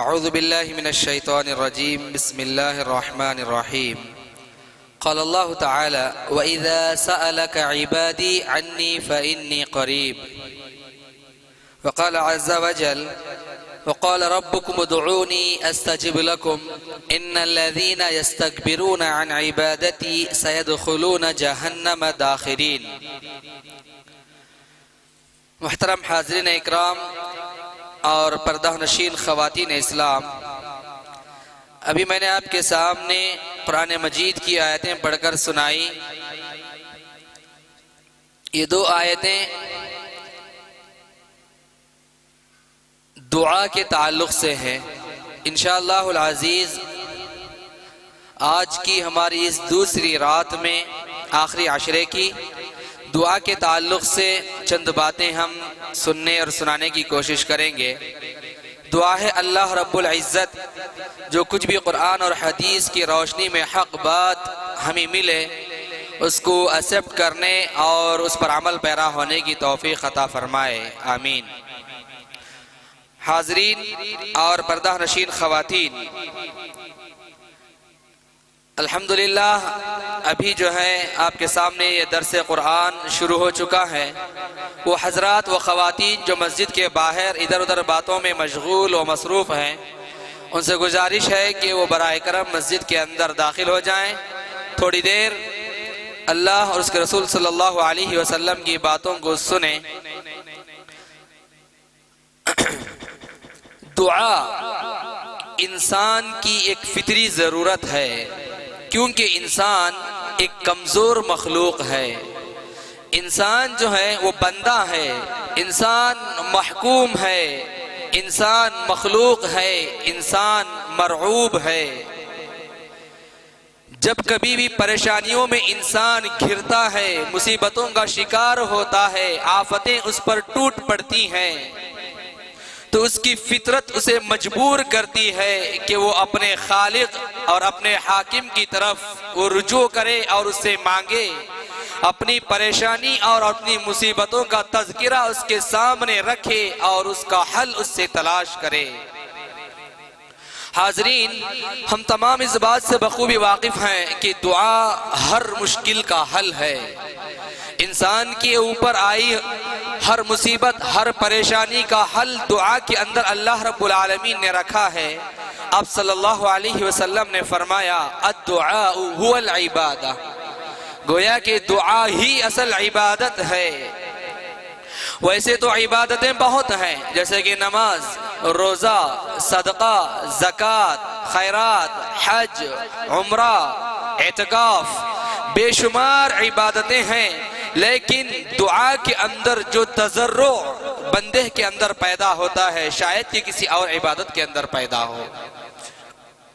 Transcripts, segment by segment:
أعوذ بالله من الشيطان الرجيم بسم الله الرحمن الرحيم قال الله تعالى وإذا سألك عبادي عني فإني قريب وقال عز وجل وقال ربكم ادعوني أستجب لكم إن الذين يستكبرون عن عبادتي سيدخلون جهنم داخرين۔ محترم حاضرین اکرام اور پردہ نشین خواتین اسلام، ابھی میں نے آپ کے سامنے قرآن مجید کی آیتیں پڑھ کر سنائی۔ یہ دو آیتیں دعا کے تعلق سے ہیں۔ انشاءاللہ العزیز آج کی ہماری اس دوسری رات میں آخری عشرے کی دعا کے تعلق سے چند باتیں ہم سننے اور سنانے کی کوشش کریں گے۔ دعا ہے اللہ رب العزت جو کچھ بھی قرآن اور حدیث کی روشنی میں حق بات ہمیں ملے اس کو ایکسپٹ کرنے اور اس پر عمل پیرا ہونے کی توفیق عطا فرمائے، آمین۔ حاضرین اور پردہ نشین خواتین، الحمدللہ ابھی جو ہے آپ کے سامنے یہ درس قرآن شروع ہو چکا ہے۔ وہ حضرات و خواتین جو مسجد کے باہر ادھر ادھر باتوں میں مشغول و مصروف ہیں، ان سے گزارش ہے کہ وہ براہ کرم مسجد کے اندر داخل ہو جائیں، تھوڑی دیر اللہ اور اس کے رسول صلی اللہ علیہ وسلم کی باتوں کو سنیں۔ دعا انسان کی ایک فطری ضرورت ہے، کیونکہ انسان ایک کمزور مخلوق ہے۔ انسان جو ہے وہ بندہ ہے، انسان محکوم ہے، انسان مخلوق ہے، انسان مرعوب ہے۔ جب کبھی بھی پریشانیوں میں انسان گھرتا ہے، مصیبتوں کا شکار ہوتا ہے، آفتیں اس پر ٹوٹ پڑتی ہیں، تو اس کی فطرت اسے مجبور کرتی ہے کہ وہ اپنے خالق اور اپنے حاکم کی طرف وہ رجوع کرے اور اس سے مانگے، اپنی پریشانی اور اپنی مصیبتوں کا تذکرہ اس کے سامنے رکھے اور اس کا حل اس سے تلاش کرے۔ حاضرین، ہم تمام اس بات سے بخوبی واقف ہیں کہ دعا ہر مشکل کا حل ہے۔ انسان کے اوپر آئی ہر مصیبت، ہر پریشانی کا حل دعا کے اندر اللہ رب العالمین نے رکھا ہے۔ آپ صلی اللہ علیہ وسلم نے فرمایا الدعاء هو العبادہ، گویا کہ دعا ہی اصل عبادت ہے۔ ویسے تو عبادتیں بہت ہیں، جیسے کہ نماز، روزہ، صدقہ، زکوٰۃ، خیرات، حج، عمرہ، اعتکاف، بے شمار عبادتیں ہیں، لیکن دعا کے اندر جو تضرع بندے کے اندر پیدا ہوتا ہے شاید کہ کسی اور عبادت کے اندر پیدا ہو۔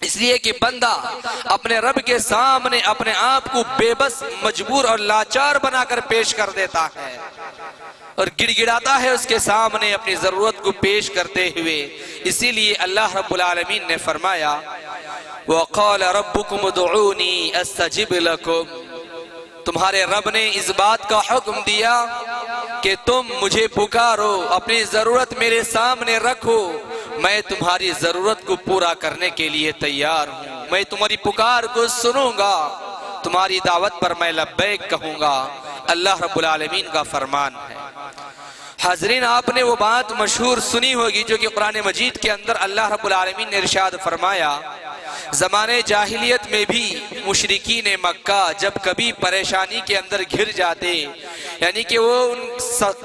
اس لیے کہ بندہ اپنے رب کے سامنے اپنے آپ کو بے بس، مجبور اور لاچار بنا کر پیش کر دیتا ہے اور گڑ گڑاتا ہے اس کے سامنے اپنی ضرورت کو پیش کرتے ہوئے۔ اسی لیے اللہ رب العالمین نے فرمایا وَقَالَ رَبُّكُمُ ادْعُونِي أَسْتَجِبْ لَكُمْ، تمہارے رب نے اس بات کا حکم دیا کہ تم مجھے پکارو، اپنی ضرورت میرے سامنے رکھو، میں تمہاری ضرورت کو پورا کرنے کے لیے تیار ہوں، میں تمہاری پکار کو سنوں گا، تمہاری دعوت پر میں لبیک کہوں گا۔ اللہ رب العالمین کا فرمان ہے۔ حاضرین، آپ نے وہ بات مشہور سنی ہوگی جو کہ قرآن مجید کے اندر اللہ رب العالمین نے ارشاد فرمایا، زمانے جاہلیت میں بھی مشرکین مکہ جب کبھی پریشانی کے اندر گھر جاتے، یعنی کہ وہ ان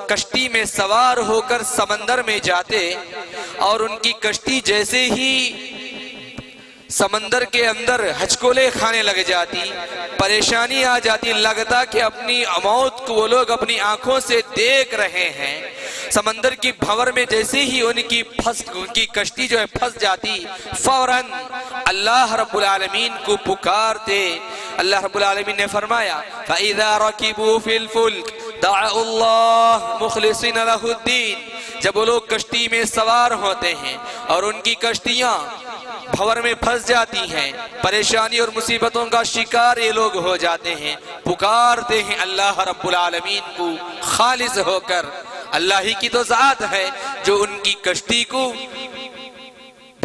کشتی میں سوار ہو کر سمندر میں جاتے اور ان کی کشتی جیسے ہی سمندر کے اندر ہچکولے کھانے لگ جاتی، پریشانی آ جاتی، لگتا کہ اپنی موت کو وہ لوگ اپنی آنکھوں سے دیکھ رہے ہیں، سمندر کی بھنور میں جیسے ہی ان کی کشتی جو ہے پھنس جاتی، فوراً اللہ رب العالمین کو پکارتے۔ اللہ رب العالمین نے فرمایا فَإِذَا رَكِبُوا فِي الْفُلْكِ دَعَوُا اللَّهَ مُخْلِصِينَ لَهُ الدِّينَ، جب وہ لوگ کشتی میں سوار ہوتے ہیں اور ان کی کشتیاں بھور میں پھنس جاتی ہیں، پریشانی اور مصیبتوں کا شکار یہ لوگ ہو جاتے ہیں، پکارتے ہیں اللہ رب العالمین کو خالص ہو کر۔ اللہ ہی کی تو ذات ہے جو ان کی کشتی کو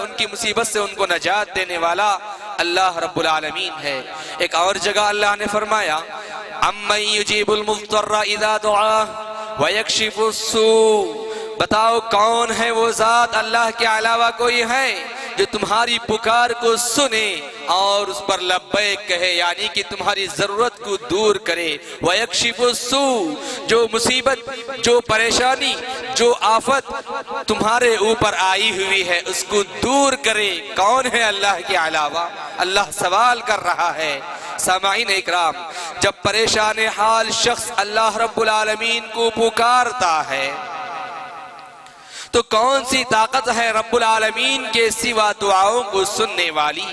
ان کی مصیبت سے ان کو نجات دینے والا اللہ رب العالمین ہے۔ ایک اور جگہ اللہ نے فرمایا اَمَّن يُجِيبُ الْمُضْطَرَّ إِذَا دُعَاهُ وَيَكْشِفُ السُّوءَ، بتاؤ کون ہے وہ ذات، اللہ کے علاوہ کوئی ہے جو تمہاری پکار کو سنے اور اس پر لبیک کہے، یعنی کہ تمہاری ضرورت کو دور کرے۔ وَيَكْشِفُ السُّوءَ، جو مصیبت، جو پریشانی، جو آفت تمہارے اوپر آئی ہوئی ہے اس کو دور کرے، کون ہے اللہ کے علاوہ؟ اللہ سوال کر رہا ہے۔ سامعین اکرام، جب پریشان حال شخص اللہ رب العالمین کو پکارتا ہے تو کون سی طاقت ہے رب العالمین کے سوا دعاؤں کو سننے والی؟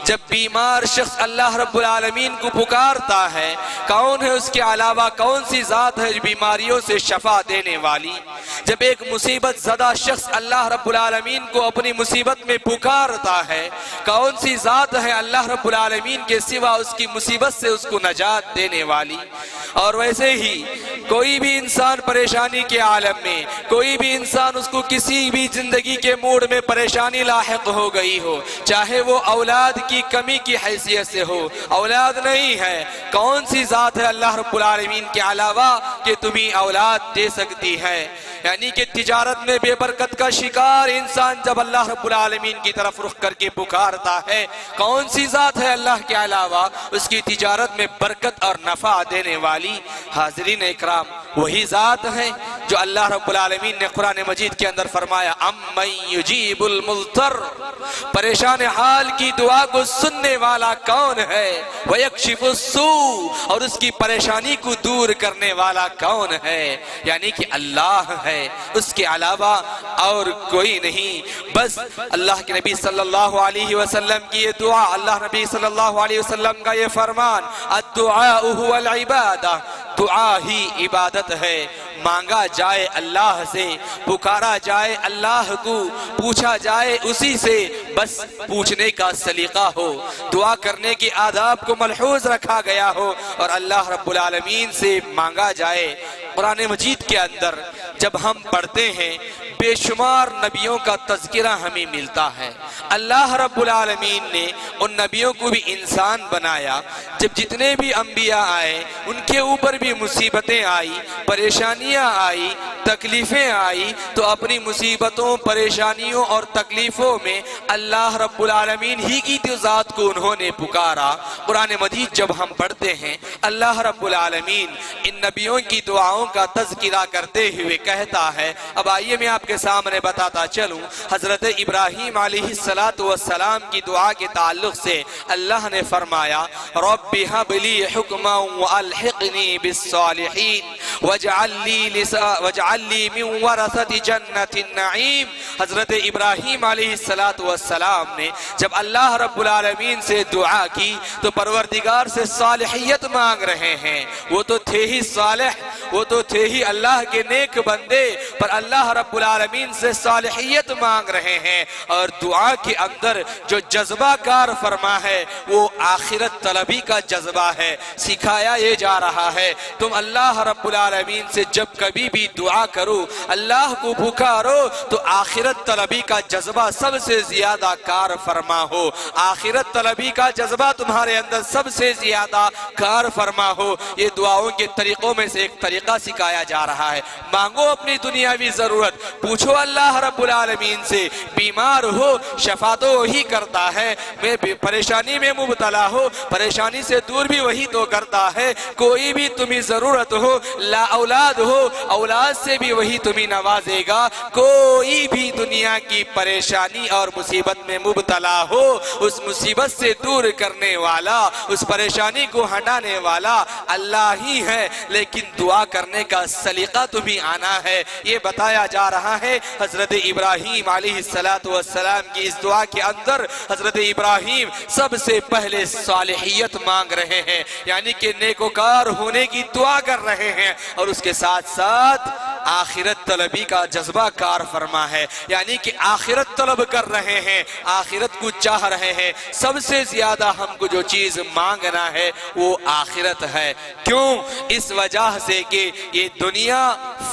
جب بیمار شخص اللہ رب العالمین کو پکارتا ہے، کون ہے اس کے علاوہ، کون سی ذات ہے جو بیماریوں سے شفا دینے والی؟ جب ایک مصیبت زدہ شخص اللہ رب العالمین کو اپنی مصیبت میں پکارتا ہے، کون سی ذات ہے اللہ رب العالمین کے سوا اس کی مصیبت سے اس کو نجات دینے والی؟ اور ویسے ہی کوئی بھی انسان پریشانی کے عالم میں، کوئی بھی انسان اس کو کسی بھی زندگی کے موڑ میں پریشانی لاحق ہو گئی ہو، چاہے وہ اولاد کی کمی کی حیثیت سے ہو، اولاد نہیں ہے، کون سی ذات ہے اللہ رب العالمین کے علاوہ کہ تمہیں اولاد دے سکتی ہے؟ یعنی کہ تجارت میں بے برکت کا شکار انسان جب اللہ رب العالمین کی طرف رخ کر کے پکارتا ہے، کون سی ذات ہے اللہ کے علاوہ اس کی تجارت میں برکت اور نفع دینے والی؟ حاضرین اکرام، وہی ذات ہے جو اللہ رب العالمین نے قرآن مجید کے اندر فرمایا اَمَّن يُجِيبُ الْمُضْطَرَّ، پریشان حال کی دعا کو سننے والا کون ہے؟ وَيَكْشِفُ السُّوءَ، اور اس کی پریشانی کو دور کرنے والا کون ہے؟ یعنی کہ اللہ ہے، اس کے علاوہ اور کوئی نہیں۔ بس اللہ کے نبی صلی اللہ علیہ وسلم کی یہ دعا، اللہ نبی صلی اللہ علیہ وسلم کا یہ فرمان، الدعاء هو العبادہ، دعا ہی عبادت ہے۔ مانگا جائے اللہ سے، پکارا جائے اللہ کو، پوچھا جائے اسی سے، بس پوچھنے کا سلیقہ ہو، دعا کرنے کے آداب کو ملحوظ رکھا گیا ہو اور اللہ رب العالمین سے مانگا جائے۔ قرآن مجید کے اندر جب ہم پڑھتے ہیں بے شمار نبیوں کا تذکرہ ہمیں ملتا ہے۔ اللہ رب العالمین نے ان نبیوں کو بھی انسان بنایا، جب جتنے بھی انبیاء آئے ان کے اوپر بھی مصیبتیں آئی، پریشانیاں آئی، تکلیفیں آئی، تو اپنی مصیبتوں، پریشانیوں اور تکلیفوں میں اللہ رب العالمین ہی کی ذات کو انہوں نے پکارا۔ قرآن مجید جب ہم پڑھتے ہیں اللہ رب العالمین ان نبیوں کی دعاؤں کا تذکرہ کرتے ہوئے کہتا ہے۔ اب آئیے میں آپ کے سامنے بتاتا چلوں، حضرت ابراہیم علیہ السلام کی دعا کے تعلق سے اللہ نے فرمایا رب هب لی حکما والحقنی بالصالحین واجعل لی من ورثۃ جنۃ النعیم۔ حضرت ابراہیم علیہ السلام نے جب اللہ رب العالمین سے دعا کی تو پروردگار سے صالحیت مانگ رہے ہیں، وہ تو تھے ہی صالح، وہ تو تھے ہی اللہ کے نیک بندے، پر اللہ رب العالمین سے صالحیت مانگ رہے ہیں، اور دعا کے اندر جو جذبہ کار فرما ہے وہ آخرت طلبی کا جذبہ ہے۔ سکھایا یہ جا رہا ہے تم اللہ رب العالمین سے جب کبھی بھی دعا کرو، اللہ کو پکارو، تو آخرت طلبی کا جذبہ سب سے زیادہ کار فرما ہو، آخرت طلبی کا جذبہ تمہارے اندر سب سے زیادہ کار فرما ہو۔ یہ دعاؤں کے طریقوں میں سے ایک طریقہ سکھایا جا رہا ہے۔ مانگو اپنی دنیاوی ضرورت، پوچھو اللہ رب العالمین سے، بیمار ہو شفا تو وہی کرتا ہے، میں پریشانی میں مبتلا ہو پریشانی سے دور بھی وہی تو کرتا ہے، کوئی بھی تمہیں ضرورت ہو، لا اولاد ہو اولاد سے بھی وہی تمہیں نوازے گا، کوئی بھی دنیا کی پریشانی اور مصیبت میں مبتلا ہو اس مصیبت سے دور کرنے والا، اس پریشانی کو ہٹانے والا اللہ ہی ہے، لیکن دعا کرنے کا سلیقہ تمہیں آنا ہے۔ یہ بتایا جا رہا ہے حضرت ابراہیم علیہ السلام کی اس دعا کے اندر حضرت ابراہیم سب سے پہلے صالحیت مانگ رہے ہیں، یعنی کہ نیکوکار ہونے کی دعا کر رہے ہیں، اور اس کے ساتھ ساتھ آخرت طلبی کا جذبہ کار فرما ہے، یعنی کہ آخرت طلب کر رہے ہیں، آخرت کو چاہ رہے ہیں۔ سب سے زیادہ ہم کو جو چیز مانگنا ہے وہ آخرت ہے۔ کیوں؟ اس وجہ سے کہ یہ دنیا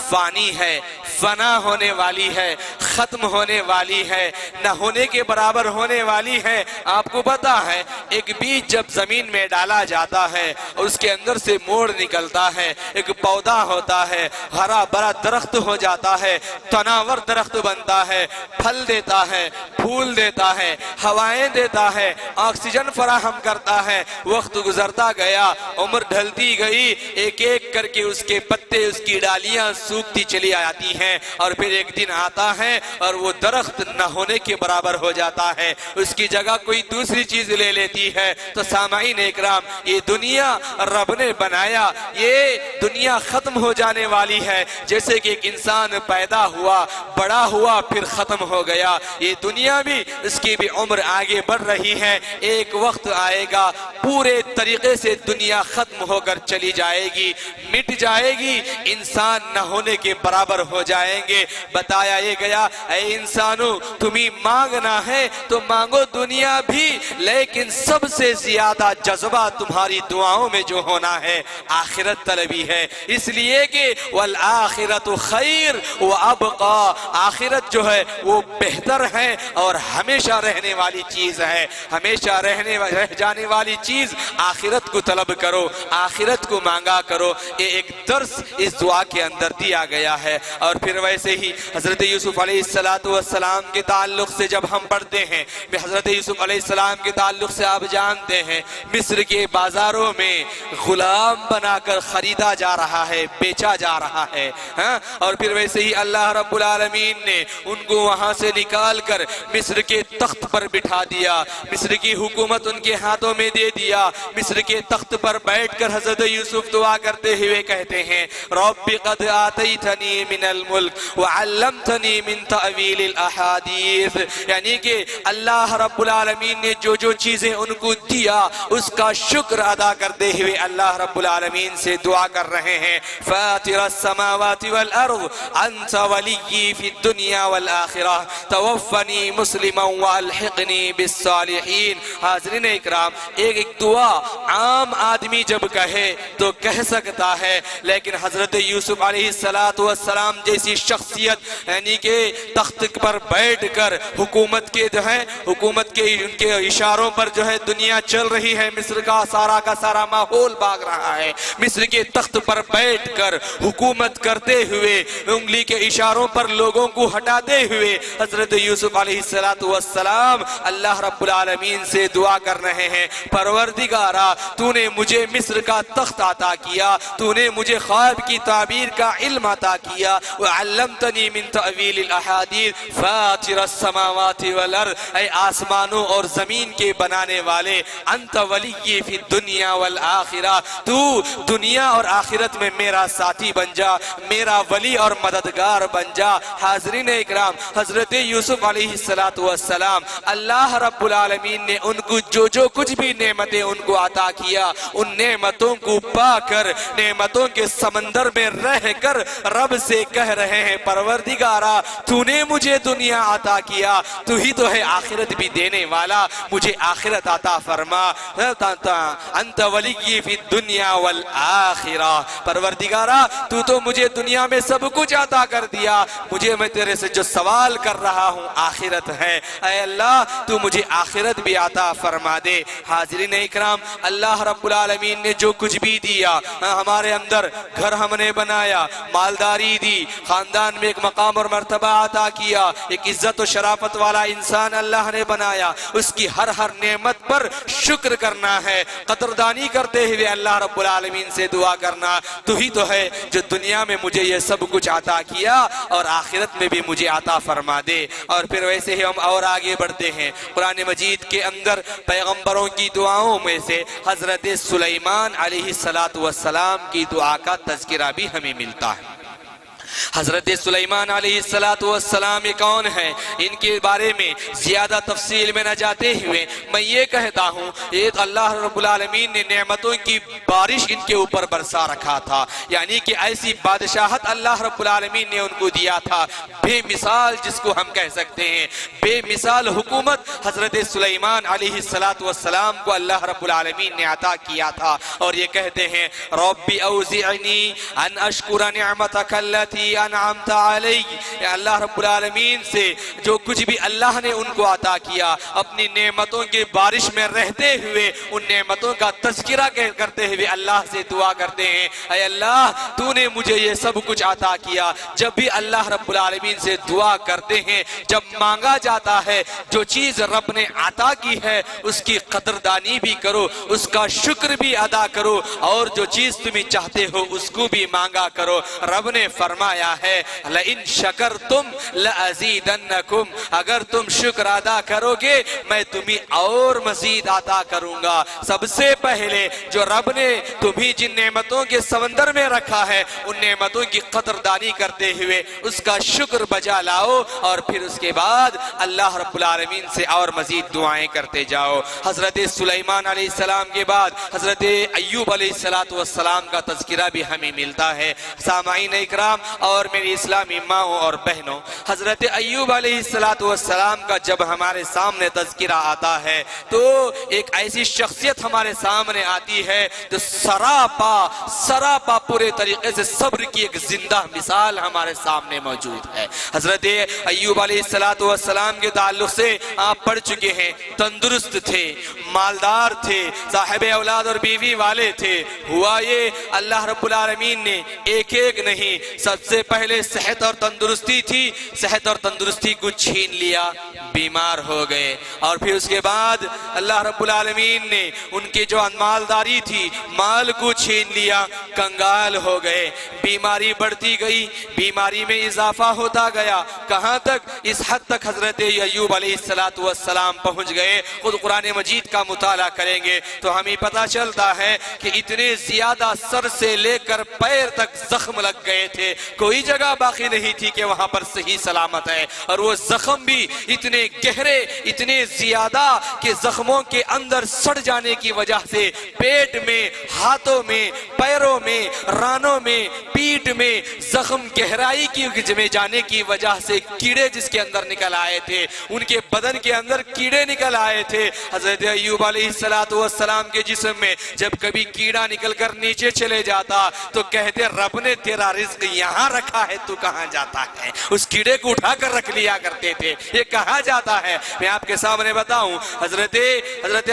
فانی ہے، فنا ہونے والی ہے، ختم ہونے والی ہے، نہ ہونے کے برابر ہونے والی ہے۔ آپ کو پتا ہے ایک بیج جب زمین میں ڈالا جاتا ہے اور اس کے اندر سے موڑ نکلتا ہے، ایک پودا ہوتا ہے، ہرا بھرا درخت ہو جاتا ہے، تناور درخت بنتا ہے، پھل دیتا ہے، پھول دیتا ہے، ہوائیں دیتا ہے، آکسیجن فراہم کرتا ہے۔ وقت گزرتا گیا، عمر ڈھلتی گئی، ایک ایک کر کے اس کے پتے، اس کی ڈالیاں سوکھتی چلی آتی ہیں، اور پھر ایک دن آتا ہے اور وہ درخت نہ ہونے کے برابر ہو جاتا ہے، اس کی جگہ کوئی دوسری چیز لے لیتی ہے۔ تو سامعین اکرام، یہ دنیا رب نے بنایا، یہ دنیا ختم ہو جانے والی ہے، جیسے کہ ایک انسان پیدا ہوا، بڑا ہوا، پھر ختم ہو گیا۔ یہ دنیا بھی، اس کی بھی عمر آگے بڑھ رہی ہے، ایک وقت آئے گا پورے طریقے سے دنیا ختم ہو کر چلی جائے گی، مٹ جائے گی، انسان نہ ہونے کے برابر ہو جائیں گے۔ بتایا یہ گیا، اے انسانو تمہیں مانگنا ہے تو مانگو دنیا بھی، لیکن سب سے زیادہ جذبہ تمہاری دعاؤں میں جو ہونا ہے آخرت طلبی ہے، اس لیے کہ والآخرت خیر وابقا، آخرت جو ہے وہ بہتر ہے اور ہمیشہ رہنے والی چیز ہے، ہمیشہ رہ جانے والی چیز آخرت کو طلب کرو، آخرت کو مانگا کرو۔ یہ ایک درس اس دعا کے اندر دیا گیا ہے۔ اور پھر ویسے ہی حضرت یوسف علیہ السلام کے تعلق سے جب ہم پڑھتے ہیں، حضرت یوسف علیہ السلام کے تعلق سے آپ جانتے ہیں مصر کے بازاروں میں غلام بنا کر خریدا جا رہا ہے، بیچا جا رہا ہے، اور پھر ویسے ہی اللہ رب العالمین نے ان کو وہاں سے نکال کر مصر کے تخت پر بٹھا دیا، مصر کی حکومت ان کے ہاتھوں میں دے دیا۔ مصر کے تخت پر بیٹھ کر حضرت یوسف دعا کرتے ہوئے کہتے ہیں، رب قد آتیتنی من الملک وعلمتنی من تأویل الاحادیث، یعنی کہ اللہ رب العالمین نے جو جو چیزیں ان کو دیا اس کا شکر ادا کرتے ہوئے اللہ رب العالمین سے دعا کر رہے ہیں، فاطر السماوات والارض انت ولی فی الدنیا والآخرہ توفنی مسلما والحقنی بالصالحین۔ حاضرین اکرام، ایک دعا عام آدمی جب کہے تو کہہ سکتا ہے، لیکن حضرت یوسف علیہ السلام جیسی شخصیت، یعنی کہ تخت پر بیٹھ کر حکومت کے جو ہے، حکومت کے ان کے اشاروں پر جو ہے دنیا چل رہی ہے، مصر کا سارا ماحول بھاگ رہا ہے، مصر کے تخت پر بیٹھ کر حکومت کرتے ہوئے، انگلی کے اشاروں پر لوگوں کو ہٹاتے ہوئے حضرت یوسف علیہ السلام اللہ رب العالمین سے دعا کر رہے ہیں، پروردگارا تو نے مجھے مصر کا تخت عطا کیا، تو نے مجھے خواب کی تعبیر کا علم عطا کیا، وعلمتنی من تأویل الاحادیث فاطر السماوات والارض، اے آسمانوں اور زمین کے بنانے والے، انت ولی فی الدنیا والآخرہ، تو دنیا اور آخرت میں میرا ساتھی بن جا، میرا ولی اور مددگار بن جا۔ حاضرین اکرام، حضرت یوسف علیہ السلام اللہ رب العالمین نے ان کو جو کچھ بھی نعمتیں ان کو عطا کیا، ان نعمتوں کو پا کر نعمتوں کے سمندر میں رہ کر رب سے کہہ رہے ہیں، پروردگارا تو نے مجھے دنیا عطا کیا، تو ہی تو ہے آخرت بھی دینے والا، مجھے آخرت عطا فرما، انت ولی فی الدنیا والآخرہ، پروردگارا تو مجھے دنیا میں سب کچھ عطا کر دیا، مجھے میں تیرے سے جو سوال کر رہا ہوں آخرت ہے، اے اللہ تو مجھے آخرت بھی عطا فرما دے۔ حاضرین اکرام، اللہ رب العالمین نے جو کچھ بھی دیا، ہمارے اندر گھر ہم نے بنایا، مالداری دی، خاندان میں ایک مقام اور مرتبہ عطا کیا، ایک عزت و شرافت والا انسان اللہ نے بنایا، اس کی ہر نعمت پر شکر کرنا ہے، قدردانی کرتے ہوئے اللہ رب العالمین سے دعا کرنا، تو ہی تو ہے جو دنیا میں مجھے یہ سب کچھ عطا کیا اور آخرت میں بھی مجھے عطا فرما دے۔ اور پھر ویسے ہی ہم اور آگے بڑھتے ہیں، قرآن مجید کے اندر پیغمبروں کی دعاؤں میں سے حضرت سلیمان علیہ السلام کی دعا کا تذکرہ بھی ہمیں ملتا ہے۔ حضرت سلیمان علیہ السلام یہ کون ہے؟ ان کے بارے میں زیادہ تفصیل میں نہ جاتے ہوئے میں یہ کہتا ہوں، یہ اللہ رب العالمین نے نعمتوں کی بارش ان کے اوپر برسا رکھا تھا، یعنی کہ ایسی بادشاہت اللہ رب العالمین نے ان کو دیا تھا، بے مثال جس کو ہم کہہ سکتے ہیں، بے مثال حکومت حضرت سلیمان علیہ السلام کو اللہ رب العالمین نے عطا کیا تھا۔ اور یہ کہتے ہیں رب اوزعنی ان اشکر نعمتک التی انعمت علی، اللہ رب العالمین سے جو کچھ بھی اللہ نے ان کو عطا کیا، اپنی نعمتوں کے بارش میں رہتے ہوئے ان نعمتوں کا تذکرہ کرتے ہوئے اللہ سے دعا کرتے ہیں، اے اللہ تو نے مجھے یہ سب کچھ عطا کیا۔ جب بھی اللہ رب العالمین سے دعا کرتے ہیں، جب مانگا جاتا ہے، جو چیز رب نے عطا کی ہے اس کی قدردانی بھی کرو، اس کا شکر بھی ادا کرو، اور جو چیز تمہیں چاہتے ہو اس کو بھی مانگا کرو۔ رب نے فرمایا ہے لَإِن شَكَرْتُمْ لَأَزِيدَنَّكُمْ، اگر تم شکر ادا کرو گے میں تمہیں اور مزید عطا کروں گا۔ سب سے پہلے جو رب نے تمہیں جن نعمتوں کے سمندر میں رکھا ہے ان نعمتوں کی قدردانی کرتے ہوئے اس کا شکر بجا لاؤ، اور پھر اس کے بعد اللہ رب العالمین سے اور مزید دعائیں کرتے جاؤ۔ حضرت سلیمان علیہ السلام کے بعد حضرت ایوب علیہ السلام کا تذکرہ بھی ہمیں ملتا ہے۔ سامعین اکرام اور میری اسلامی ماؤں اور بہنوں، حضرت ایوب علیہ السلام کا جب ہمارے سامنے تذکرہ آتا ہے تو ایک ایسی شخصیت ہمارے سامنے آتی ہے جو سراپا پورے طریقے سے صبر کی ایک زندہ مثال ہمارے سامنے موجود ہے۔ حضرت ایوب علیہ السلام کے تعلق سے آپ پڑھ چکے ہیں، تندرست تھے، مالدار تھے، صاحب اولاد اور بیوی والے تھے۔ ہوا یہ اللہ رب العالمین نے ایک نہیں، سب سے پہلے صحت اور تندرستی تھی، صحت اور تندرستی کو چھین لیا، بیمار ہو گئے، اور پھر اس کے بعد اللہ رب العالمین نے ان کی جو مالداری تھی مال کو چھین لیا، کنگال ہو گئے، بیماری بڑھتی گئی، بیماری میں اضافہ ہوتا گیا، کہاں تک؟ اس حد تک حضرت ایوب علیہ السلام پہنچ گئے۔ خود قرآن مجید کا مطالعہ کریں گے تو ہمیں پتہ چلتا ہے کہ اتنے زیادہ سر سے لے کر پیر تک زخم لگ گئے تھے، کوئی جگہ باقی نہیں تھی کہ وہاں پر صحیح سلامت ہے، اور وہ زخم بھی اتنے گہرے، اتنے زیادہ کہ زخموں کے اندر سڑ جانے کی وجہ سے پیٹ میں، ہاتھوں میں، پیروں میں، رانوں میں، پیٹ میں زخم گہرائی کی میں جانے کی وجہ سے کیڑے جس کے اندر نکل آئے تھے، ان کے بدن کے اندر کیڑے نکل آئے تھے۔ حضرت ایوب علیہ السلام کے جسم میں جب کبھی کیڑا نکل کر نیچے چلے جاتا تو کہتے رب نے تیرا رزق یہاں رکھا ہے، تو کہاں جاتا ہے؟ اس کیڑے کو اٹھا کر رکھ لیا کرتے تھے، یہ کہاں جاتا ہے؟ میں آپ کے سامنے بتاؤں، حضرت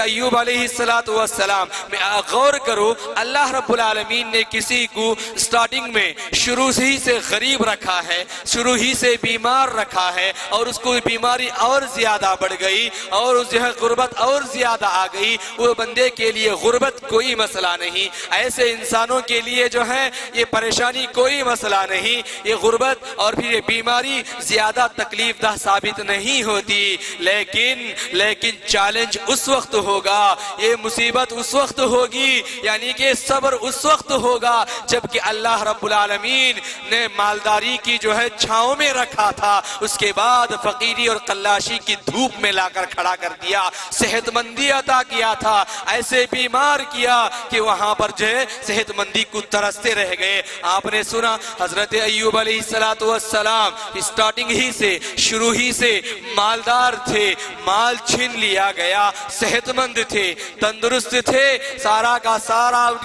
ایوب علیہ السلام میں غور کرو، اللہ رب العالمین نے کسی کو سٹارٹنگ میں شروع ہی سے غریب رکھا ہے، شروع ہی سے بیمار رکھا ہے، اور اس کو بیماری اور زیادہ بڑھ گئی، اور اس جو ہے غربت اور زیادہ آ گئی۔ وہ بندے کے لیے غربت کوئی مسئلہ نہیں، ایسے انسانوں کے لیے جو ہے یہ پریشانی کوئی مسئلہ نہیں، یہ غربت اور پھر یہ بیماری زیادہ تکلیف دہ ثابت نہیں ہوتی، لیکن چیلنج اس وقت ہوگا، یہ مصیبت اس وقت ہوگی، یعنی کہ صبر اس وقت ہوگا جبکہ اللہ رب العالمین نے مالداری کی جو ہے چھاؤں میں رکھا تھا، اس کے بعد فقیری اور قلاشی کی دھوپ میں لا کر کھڑا کر دیا، صحت مندی عطا کیا تھا، ایسے بیمار کیا کہ وہاں پر جو ہے صحت مندی کو ترستے رہ گئے۔ آپ نے سنا حضرت ایوب علیہ السلام سٹارٹنگ ہی سے، شروع ہی سے مالدار تھے، مال چھین لیا گیا، صحت مند تھے، تندرست تھے، سارا کا سارا ان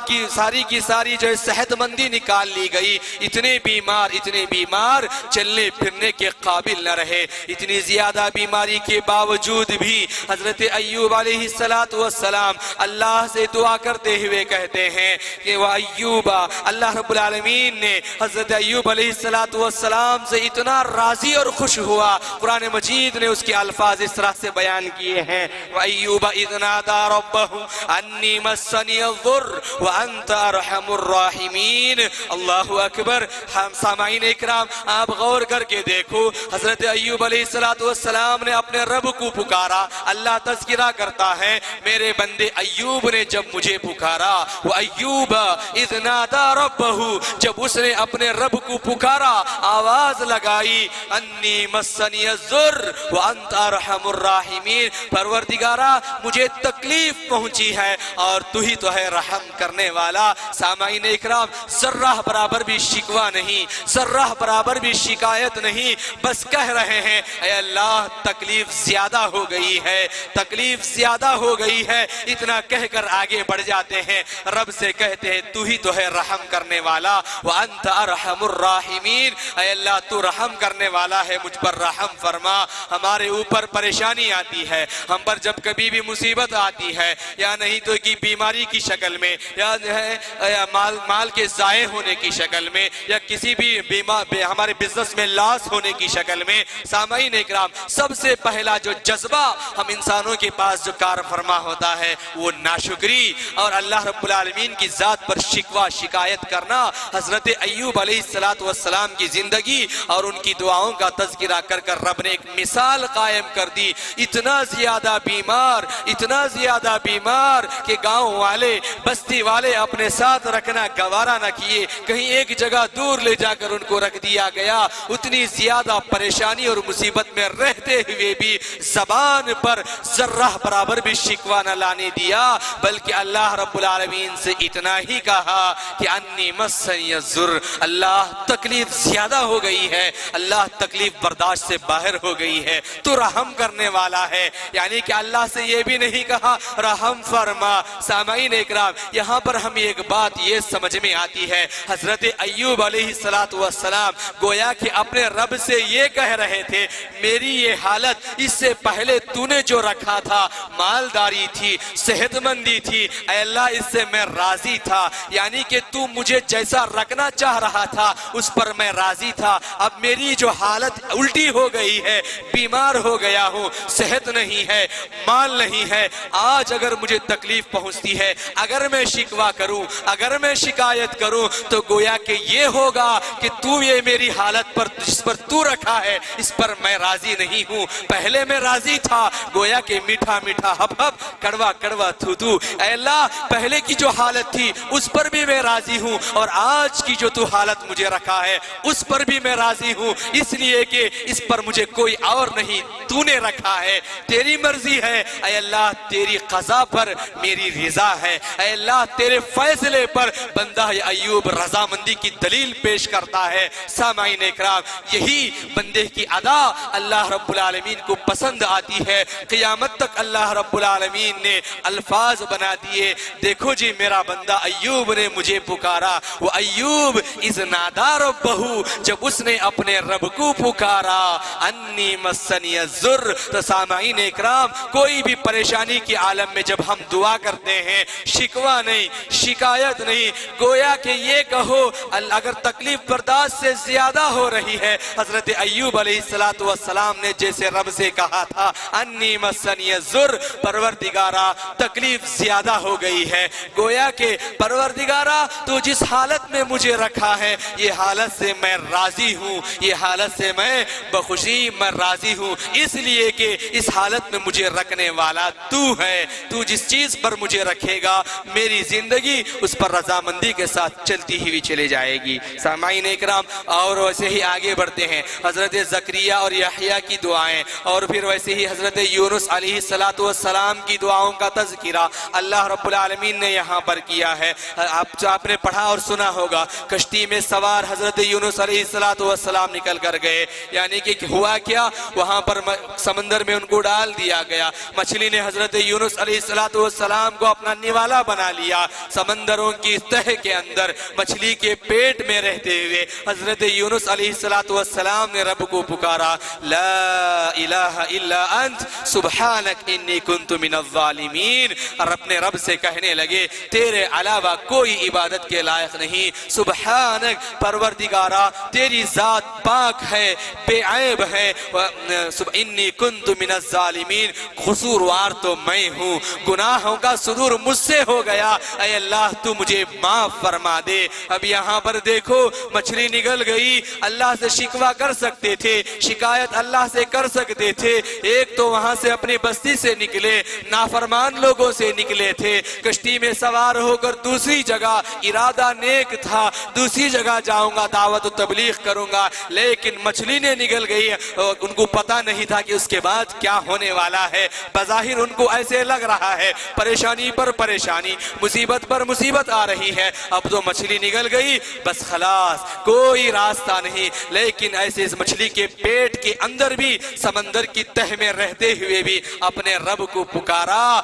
کی ساری جو ہے صحت مندی نکال لی گئی، اتنے بیمار چلنے پھرنے کے قابل نہ رہے۔ اتنی زیادہ بیماری کے باوجود بھی حضرت ایوب علیہ السلام اللہ سے دعا کرتے ہوئے کہتے ہیں کہ وہ ایوبا، اللہ رب العالمین نے حضرت ایوب علیہ السلام سے اتنا راضی اور خوش ہوا، قرآن مجید نے اس کے الفاظ اس طرح سے بیان کیے ہیں، وَأَيُّوبَ إِذْ نَادَى رَبَّهُ أَنِّي مَسَّنِيَ الضُّرُّ وَأَنْتَ أَرْحَمُ الرَّاحِمِينَ۔ اللہ اکبر۔ ہم سامعین اکرام آپ غور کر کے دیکھو، حضرت ایوب علیہ السلام نے اپنے رب کو پکارا، اللہ تذکرہ کرتا ہے میرے بندے ایوب نے جب مجھے پکارا، وَأَيُّوبَ إِذْ نَادَى رَبَّهُ، جب اس نے اپنے رب کو پکارا، آواز لگائی، انی مسنی الضر وانت ارحم الراحمین، پروردگارا مجھے تکلیف پہنچی ہے اور تو ہی تو ہے رحم کرنے والا۔ سامعین اکرام، ذرہ برابر بھی شکوہ نہیں، ذرہ برابر بھی شکایت نہیں، بس کہہ رہے ہیں اے اللہ تکلیف زیادہ ہو گئی ہے، تکلیف زیادہ ہو گئی ہے، اتنا کہہ کر آگے بڑھ جاتے ہیں، رب سے کہتے ہیں تو ہی تو ہے رحم کرنے والا، وانت ارحم الراحمین، اے اللہ تو رحم کرنے والا ہے، مجھ پر رحم فرما۔ ہمارے اوپر پریشانی آتی ہے، ہم پر جب کبھی بھی مصیبت آتی ہے، یا نہیں تو کی بیماری کی شکل میں، یا مال کے ضائع ہونے کی شکل میں، یا کسی بھی ہمارے بزنس میں لاس ہونے کی شکل میں، سامعین اکرام سب سے پہلا جو جذبہ ہم انسانوں کے پاس جو کار فرما ہوتا ہے وہ ناشکری اور اللہ رب العالمین کی ذات پر شکوہ شکایت کرنا۔ حضرت ایوب علیہ السلام کی زندگی اور ان کی دعاؤں کا تذکرہ کر کر رب نے ایک مثال قائم کر دی، اتنا زیادہ بیمار کہ گاؤں والے بستی والے اپنے ساتھ رکھنا گوارا نہ کیے، کہیں ایک جگہ دور لے جا کر ان کو رکھ دیا گیا، اتنی زیادہ پریشانی اور مصیبت میں رہتے ہوئے بھی زبان پر ذرہ برابر بھی شکوہ نہ لانے دیا، بلکہ اللہ رب العالمین سے اتنا ہی کہا کہ انی مسنی الضر، اللہ تکلیف زیادہ ہو گئی ہے، اللہ تکلیف برداشت سے باہر ہو گئی ہے، تو رحم کرنے والا ہے، یعنی کہ اللہ سے یہ بھی نہیں کہا رحم فرما۔ سامعین اکرام یہاں پر ہم ایک بات یہ سمجھ میں آتی ہے، حضرت ایوب علیہ السلام گویا کہ اپنے رب سے یہ کہہ رہے تھے میری یہ حالت اس سے پہلے تو نے جو رکھا تھا مالداری تھی، صحت مندی تھی، اے اللہ اس سے میں راضی تھا، یعنی کہ تو مجھے جیسا رکھنا چاہ رہا تھا اس پر میں راضی تھا، اب میری جو حالت الٹی ہو گئی ہے، بیمار ہو گیا ہوں، صحت نہیں ہے، مال نہیں ہے، آج اگر مجھے تکلیف پہنچتی ہے، اگر میں شکوہ کروں، اگر میں شکایت کروں تو گویا کہ یہ ہوگا کہ تو یہ میری حالت پر جس پر تو رکھا ہے اس پر میں راضی نہیں ہوں، پہلے میں راضی تھا، گویا کہ میٹھا میٹھا ہپ ہپ کڑوا کڑوا تھو تھو، اے اللہ پہلے کی جو حالت تھی اس پر بھی میں راضی ہوں اور آج کی جو تو حالت مجھے رکھا ہے اس پر بھی میں راضی ہوں، اس لیے کہ اس پر مجھے کوئی اور نہیں تو نے رکھا ہے، تیری مرضی ہے، اے اللہ تیری قضا پر میری رضا ہے، اے اللہ تیرے فیصلے پر بندہ ایوب رضامندی کی دلیل پیش کرتا ہے۔ سامعین اکرام یہی بندے کی ادا اللہ رب العالمین کو پسند آتی ہے، قیامت تک اللہ رب العالمین نے الفاظ بنا دیے، دیکھو جی میرا بندہ ایوب نے مجھے پکارا، وہ ایوب اذ نادا ربہ، جب اس نے اپنے رب کو پکارا، انی مسنی الضر۔ تو سامعین اکرام کوئی بھی پریشانی کی عالم میں جب ہم دعا کرتے ہیں، شکوہ نہیں، شکایت نہیں، گویا کہ یہ کہو اگر تکلیف برداشت سے زیادہ ہو رہی ہے، حضرت ایوب علیہ السلام نے جیسے رب سے کہا تھا انی مسنی الضر، پروردگارا تکلیف زیادہ ہو گئی ہے، گویا کہ پروردگارا تو جس حالت میں مجھے رکھا ہے یہ حالت سے میں راضی ہوں، یہ حالت سے میں بخوشی میں راضی ہوں، اس لیے کہ اس حالت میں مجھے رکھنے والا تو ہے، تو جس چیز پر مجھے رکھے گا میری زندگی اس پر رضامندی کے ساتھ چلتی ہوئی چلے جائے گی۔ سامعین اکرام اور ویسے ہی آگے بڑھتے ہیں، حضرت زکریا اور یحییٰ کی دعائیں اور پھر ویسے ہی حضرت یونس علیہ السلام کی دعاؤں کا تذکرہ اللہ رب العالمین نے یہاں پر کیا ہے۔ آپ نے پڑھا اور سنا ہوگا، کشتی میں سوار حضرت یونس علیہ السلام نکل کر گئے، یعنی کہ ہوا کیا، وہاں پر سمندر میں ان کو ڈال دیا گیا، مچھلی نے حضرت یونس علیہ السلام کو اپنا نوالا بنا لیا، سمندروں کی تہ کے اندر مچھلی کے پیٹ میں رہتے ہوئے حضرت یونس علیہ السلام نے رب کو پکارا، لا الہ الا انت سبحانک انی کنت من الظالمین، اور اپنے رب سے کہنے لگے تیرے علاوہ کوئی عبادت کے لائق نہیں، سبحانک پروردگارا تیری ذات پاک ہے، بے عیب ہے، انی کنت من الظالمین، قصوروار تو میں ہوں، گناہوں کا صدور مجھ سے ہو گیا، اے اللہ تو مجھے معاف فرما دے۔ اب یہاں پر دیکھو مچھلی نگل گئی، اللہ سے شکوہ کر سکتے تھے، شکایت اللہ سے کر سکتے تھے، ایک تو وہاں سے اپنی بستی سے نکلے، نافرمان لوگوں سے نکلے تھے، کشتی میں سوار ہو کر دوسری جگہ ارادہ نیک تھا، دوسری جگہ جاؤں گا, دعوت و تبلیغ کروں گا, لیکن مچھلی نے نگل گئی. ان کو پتا نہیں تھا کہ اس کے بعد کیا ہونے والا ہے. بظاہر ان کو ایسے لگ رہا ہے پریشانی پر پریشانی, مصیبت پر مصیبت آ رہی ہے, اب تو مچھلی نگل گئی, بس خلاص کوئی راستہ نہیں. لیکن ایسے اس مچھلی کے پیٹ کے اندر بھی سمندر کی تہ میں رہتے ہوئے بھی اپنے رب کو پکارا.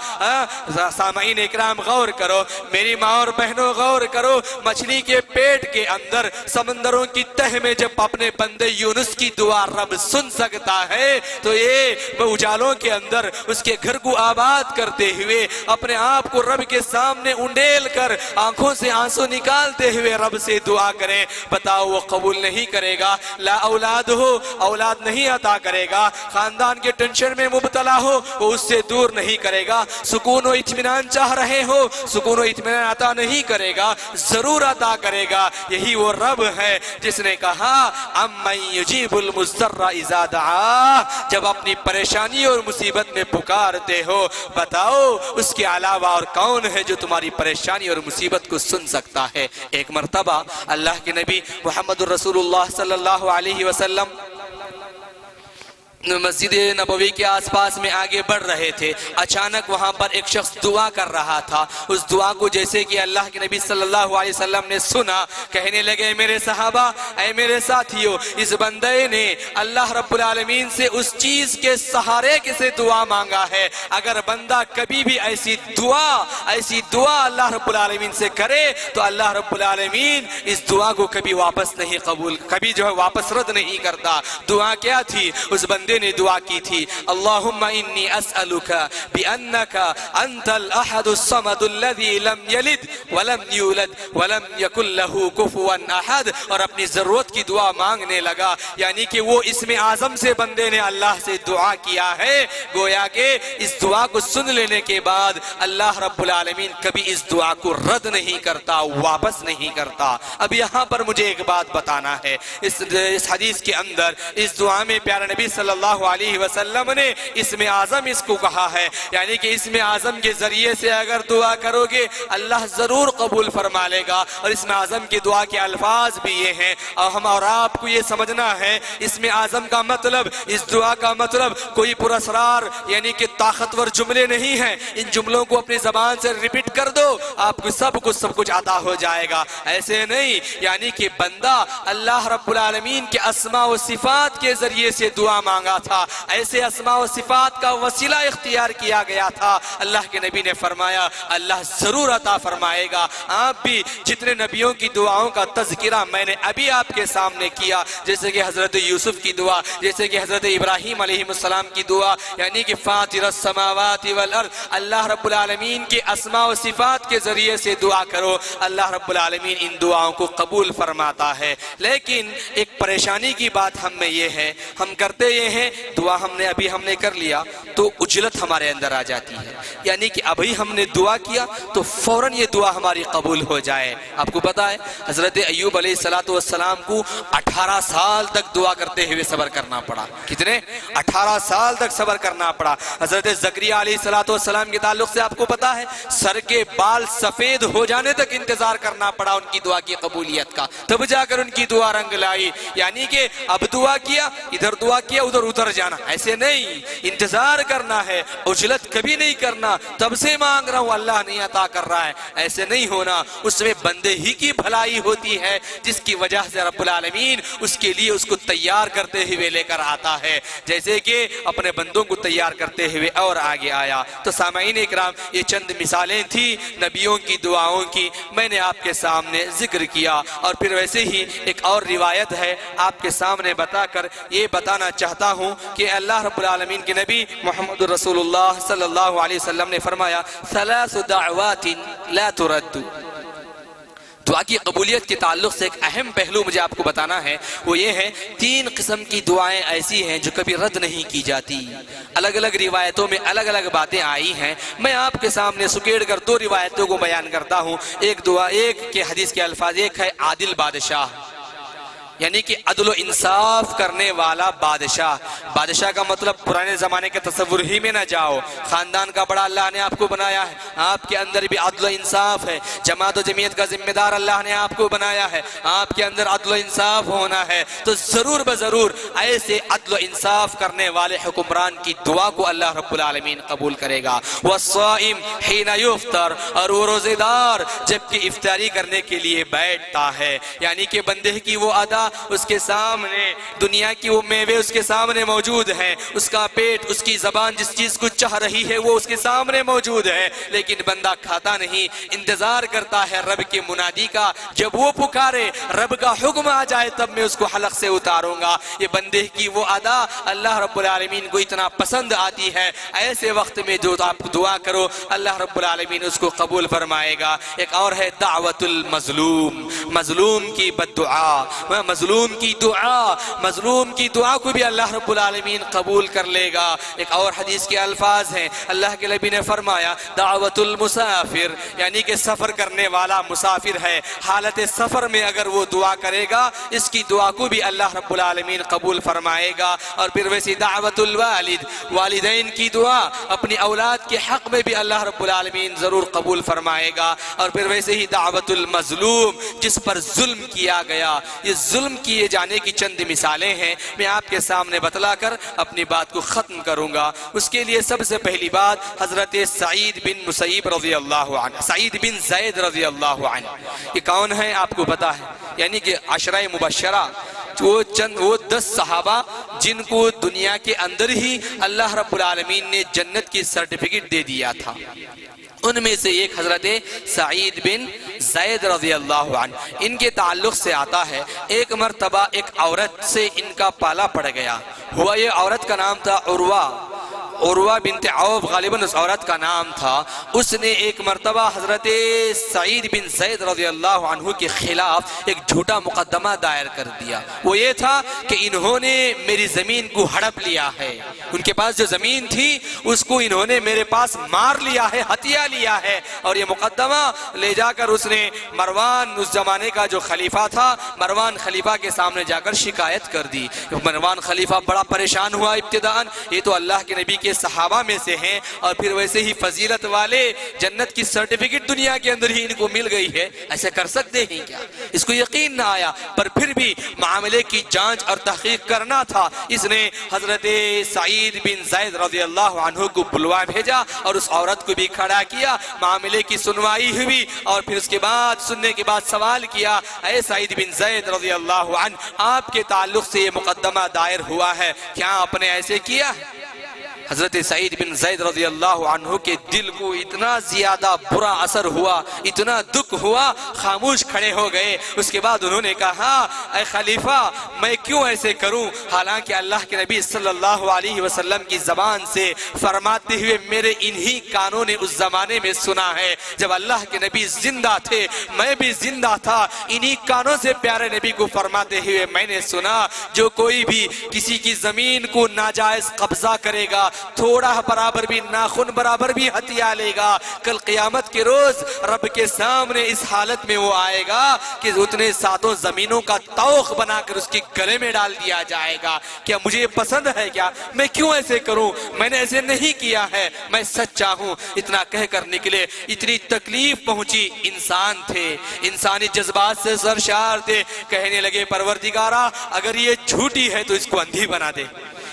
سامعین اکرام غور کرو, میری ماں اور بہنوں غور کرو, مچھلی کے پیٹ کے اندر سمندروں کی تہ میں جب اپنے بندے یونس کی دعا رب سن سکتا ہے, تو یہ اجالوں کے اندر اس کے گھر کو آباد کرتے ہوئے اپنے آپ کو رب کے سامنے انڈیل کر آنکھوں سے آنسو نکالتے ہوئے رب سے دعا کریں. بتاؤ وہ قبول نہیں کرے گا؟ لا اولاد ہو, اولاد نہیں عطا کرے گا. خاندان کے ٹینشن میں مبتلا ہو, وہ اس سے دور نہیں کرے گا. سکون و اطمینان چاہ رہے ہو, سکون و اطمینان عطا نہیں کرے گا, ضرور عطا کرے گا. یہی وہ رب ہے جس نے کہا امن یجیب المضطر اذا دعا, جب اپنی پریشانی اور مصیبت میں پکارتے ہو, بتاؤ اس کے علاوہ اور کون ہے جو تمہاری پریشانی اور مصیبت کو سن سکتا ہے. ایک مرتبہ اللہ کے نبی محمد الرسول اللہ صلی اللہ علیہ وسلم مسجد نبوی کے آس پاس میں آگے بڑھ رہے تھے. اچانک وہاں پر ایک شخص دعا کر رہا تھا. اس دعا کو جیسے کہ اللہ کے نبی صلی اللہ علیہ وسلم نے سنا, کہنے لگے میرے صحابہ, اے میرے ساتھیو, اس بندے نے اللہ رب العالمین سے اس چیز کے سہارے سے دعا مانگا ہے. اگر بندہ کبھی بھی ایسی دعا اللہ رب العالمین سے کرے تو اللہ رب العالمین اس دعا کو کبھی واپس نہیں کبھی واپس رد نہیں کرتا. دعا کیا تھی؟ اس بندے نے دعا کی تھی, اللہم انی اسألک بأنک انت الاحد الصمد الذی لم یلد ولم یولد ولم یکن له کفوا احد, اور اپنی ضرورت کی دعا مانگنے لگا. یعنی کہ وہ اسم اعظم سے بندے نے اللہ سے دعا کیا ہے. گویا کہ اس دعا کو سن لینے کے بعد اللہ رب العالمین کبھی اس دعا کو رد نہیں کرتا, واپس نہیں کرتا. اب یہاں پر مجھے ایک بات بتانا ہے. اس حدیث کے اندر اس دعا میں پیارا نبی صلی اللہ علیہ وسلم نے اسم اعظم اس کو کہا ہے. یعنی کہ اسم اعظم کے ذریعے سے اگر دعا کرو گے اللہ ضرور قبول فرما لے گا. اور اسم اعظم کی دعا کے الفاظ بھی یہ ہیں, اور ہم اور آپ کو یہ سمجھنا ہے اسم اعظم کا مطلب, اس دعا کا مطلب کوئی پراسرار یعنی کہ طاقتور جملے نہیں ہیں. ان جملوں کو اپنی زبان سے ریپیٹ کر دو, آپ کو سب کچھ عطا ہو جائے گا. ایسے نہیں, یعنی کہ بندہ اللہ رب العالمین کے اسماء و صفات کے ذریعے سے دعا مانگا تھا. ایسے اسماء و صفات کا وسیلہ اختیار کیا گیا تھا. اللہ کے نبی نے فرمایا اللہ ضرور عطا فرمائے گا. آپ بھی جتنے نبیوں کی دعاؤں کا تذکرہ میں نے ابھی آپ کے سامنے کیا, جیسے کہ حضرت یوسف کی دعا, جیسے کہ حضرت ابراہیم علیہ السلام کی دعا, یعنی کہ فاطر السماوات والارض, اللہ رب العالمین کے اسماء و صفات کے ذریعے سے دعا کرو, اللہ رب العالمین ان دعاؤں کو قبول فرماتا ہے. لیکن ایک پریشانی کی بات ہم میں یہ ہے, ہم کرتے یہ ہیں دعا ہم نے کر لیا تو عجلت ہمارے اندر آ جاتی ہے. یعنی کہ ابھی ہم نے دعا کیا تو فوراً یہ دعا ہماری قبول ہو جائے. آپ کو پتا ہے حضرت ایوب علیہ السلام کو 18 سال تک دعا کرتے ہوئے صبر کرنا پڑا. کتنے؟ 18 سال تک صبر کرنا پڑا. حضرت زکریہ علیہ السلام کے تعلق سے آپ کو پتا ہے سر کے بال سفید ہو جانے تک انتظار کرنا پڑا ان کی دعا کی قبولیت کا, تب جا کر ان کی دعا رنگ لائی. یعنی کہ اب دعا کیا, ادھر دعا کیا, ادھر اتر جانا, ایسے نہیں, انتظار کرنا ہے, عجلت کبھی نہیں کرنا. تب سے مانگ رہا ہوں اللہ نہیں عطا کر رہا ہے, ایسے نہیں ہونا. اس میں بندے ہی کی بھلائی ہوتی ہے جس کی وجہ سے رب العالمین اس کے لیے اس کو تیار کرتے ہوئے لے کر آتا ہے, جیسے کہ اپنے بندوں کو تیار کرتے ہوئے اور آگے آیا. تو سامعین اکرام, یہ چند مثالیں تھی نبیوں کی دعاؤں کی, میں نے آپ کے سامنے ذکر کیا. اور پھر ویسے ہی ایک اور روایت ہے آپ کے سامنے بتا کر یہ بتانا چاہتا ہوں کہ اللہ رب العالمین کے نبی محمد رسول اللہ صلی اللہ علیہ وسلم نے فرمایا ثلاث دعوات لا ترد. دعا کی قبولیت کے تعلق سے ایک اہم پہلو مجھے آپ کو بتانا ہے, وہ یہ ہے 3 قسم کی دعائیں ایسی ہیں جو کبھی رد نہیں کی جاتی. الگ الگ روایتوں میں الگ الگ باتیں آئی ہیں, میں آپ کے سامنے سکیڑ کر 2 روایتوں کو بیان کرتا ہوں. ایک دعا, ایک کے حدیث کے الفاظ, ایک ہے عادل بادشاہ, یعنی کہ عدل و انصاف کرنے والا بادشاہ. بادشاہ کا مطلب پرانے زمانے کے تصور ہی میں نہ جاؤ. خاندان کا بڑا اللہ نے آپ کو بنایا ہے, آپ کے اندر بھی عدل و انصاف ہے. جماعت و جمعیت کا ذمہ دار اللہ نے آپ کو بنایا ہے, آپ کے اندر عدل و انصاف ہونا ہے. تو ضرور بضرور ایسے عدل و انصاف کرنے والے حکمران کی دعا کو اللہ رب العالمین قبول کرے گا. والصائم حین یفطر, اور وہ روزے دار جب کہ افطاری کرنے کے لیے بیٹھتا ہے, یعنی کہ بندے کی وہ ادا اس کے سامنے, دنیا کی وہ میوے اس کے سامنے موجود ہیں, اس کا پیٹ, اس کی زبان جس چیز کو چاہ رہی ہے وہ اس کے سامنے موجود ہے, لیکن بندہ کھاتا نہیں, انتظار کرتا ہے رب کے منادی کا. جب وہ پکارے, رب کا حکم آ جائے, تب میں اس کو حلق سے اتاروں گا. یہ بندے کی وہ ادا اللہ رب العالمین کو اتنا پسند آتی ہے. ایسے وقت میں جو آپ دعا کرو اللہ رب العالمین اس کو قبول فرمائے گا. ایک اور ہے دعوت المظلوم, مظلوم کی بددعا, مظلوم کی دعا, مظلوم کی دعا کو بھی اللہ رب العالمین قبول کر لے گا. ایک اور حدیث کے الفاظ ہیں, اللہ کے نبی نے فرمایا دعوت المسافر, یعنی کہ سفر کرنے والا مسافر ہے, حالت سفر میں اگر وہ دعا کرے گا اس کی دعا کو بھی اللہ رب العالمین قبول فرمائے گا. اور پھر ویسی دعوت الوالد, والدین کی دعا اپنی اولاد کے حق میں بھی اللہ رب العالمین ضرور قبول فرمائے گا. اور پھر ویسے ہی دعوت المظلوم, جس پر ظلم کیا گیا. یہ ظلم کیے جانے کی چند مثالیں ہیں, میں آپ کے سامنے بتلا کر اپنی بات کو ختم کروں گا. اس کے لیے سب سے پہلی بات حضرت سعید بن مسیب رضی اللہ عنہ, سعید بن زید رضی اللہ عنہ. یہ کون ہیں آپ کو پتا ہے؟ یعنی کہ عشرہ مبشرہ, وہ 10 صحابہ جن کو دنیا کے اندر ہی اللہ رب العالمین نے جنت کی سرٹیفکیٹ دے دیا تھا. ان میں سے ایک حضرت سعید بن زید رضی اللہ عنہ. ان کے تعلق سے آتا ہے ایک مرتبہ ایک عورت سے ان کا پالا پڑ گیا. ہوا یہ عورت کا نام تھا عروہ بنت عوف, غالباً اس عورت کا نام تھا. اس نے ایک مرتبہ حضرت سعید بن زید رضی اللہ عنہ کے خلاف ایک جھوٹا مقدمہ دائر کر دیا. وہ یہ تھا کہ انہوں نے میری زمین کو ہڑپ لیا ہے, ان کے پاس جو زمین تھی اس کو انہوں نے میرے پاس مار لیا ہے, ہتھیا لیا ہے. اور یہ مقدمہ لے جا کر اس نے مروان, اس زمانے کا جو خلیفہ تھا, مروان خلیفہ کے سامنے جا کر شکایت کر دی. مروان خلیفہ بڑا پریشان ہوا ابتداءً, یہ تو اللہ کے نبی کے صحابہ میں سے ہیں اور پھر ویسے ہی فضیلت والے, جنت کی سرٹیفکیٹ دنیا کے اندر ہی ان کو مل گئی ہے, ایسے کر سکتے ہیں کیا؟ اس کو یقین نہ آیا, پر پھر بھی معاملے کی جانچ اور تحقیق کرنا تھا. اس نے حضرت سعید بن زید رضی اللہ عنہ کو بلوا بھیجا اور اس عورت کو بھی کھڑا کیا. معاملے کی سنوائی ہوئی اور پھر اس کے بعد سننے کے بعد سوال کیا, اے سعید بن زید رضی اللہ عنہ, آپ کے تعلق سے یہ مقدمہ دائر ہوا ہے, کیا آپ نے ایسے کیا؟ حضرت سعید بن زید رضی اللہ عنہ کے دل کو اتنا زیادہ برا اثر ہوا, اتنا دکھ ہوا, خاموش کھڑے ہو گئے. اس کے بعد انہوں نے کہا اے خلیفہ میں کیوں ایسے کروں, حالانکہ اللہ کے نبی صلی اللہ علیہ وسلم کی زبان سے فرماتے ہوئے میرے انہی کانوں نے اس زمانے میں سنا ہے جب اللہ کے نبی زندہ تھے, میں بھی زندہ تھا, انہی کانوں سے پیارے نبی کو فرماتے ہوئے میں نے سنا جو کوئی بھی کسی کی زمین کو ناجائز قبضہ کرے گا, تھوڑا برابر بھی, ناخن برابر بھی ہتھیا لے گا, کل قیامت کے روز رب کے سامنے اس حالت میں وہ آئے گا کہ اتنے 7 زمینوں کا توخ بنا کر اس کی گلے میں ڈال دیا جائے گا. کیا مجھے یہ پسند ہے کیا؟ میں کیوں ایسے کروں؟ میں نے ایسے نہیں کیا ہے, میں سچا ہوں. اتنا کہہ کر نکلے. اتنی تکلیف پہنچی, انسان تھے, انسانی جذبات سے سرشار تھے. کہنے لگے پروردگارا اگر یہ جھوٹی ہے تو اس کو اندھی بنا دے,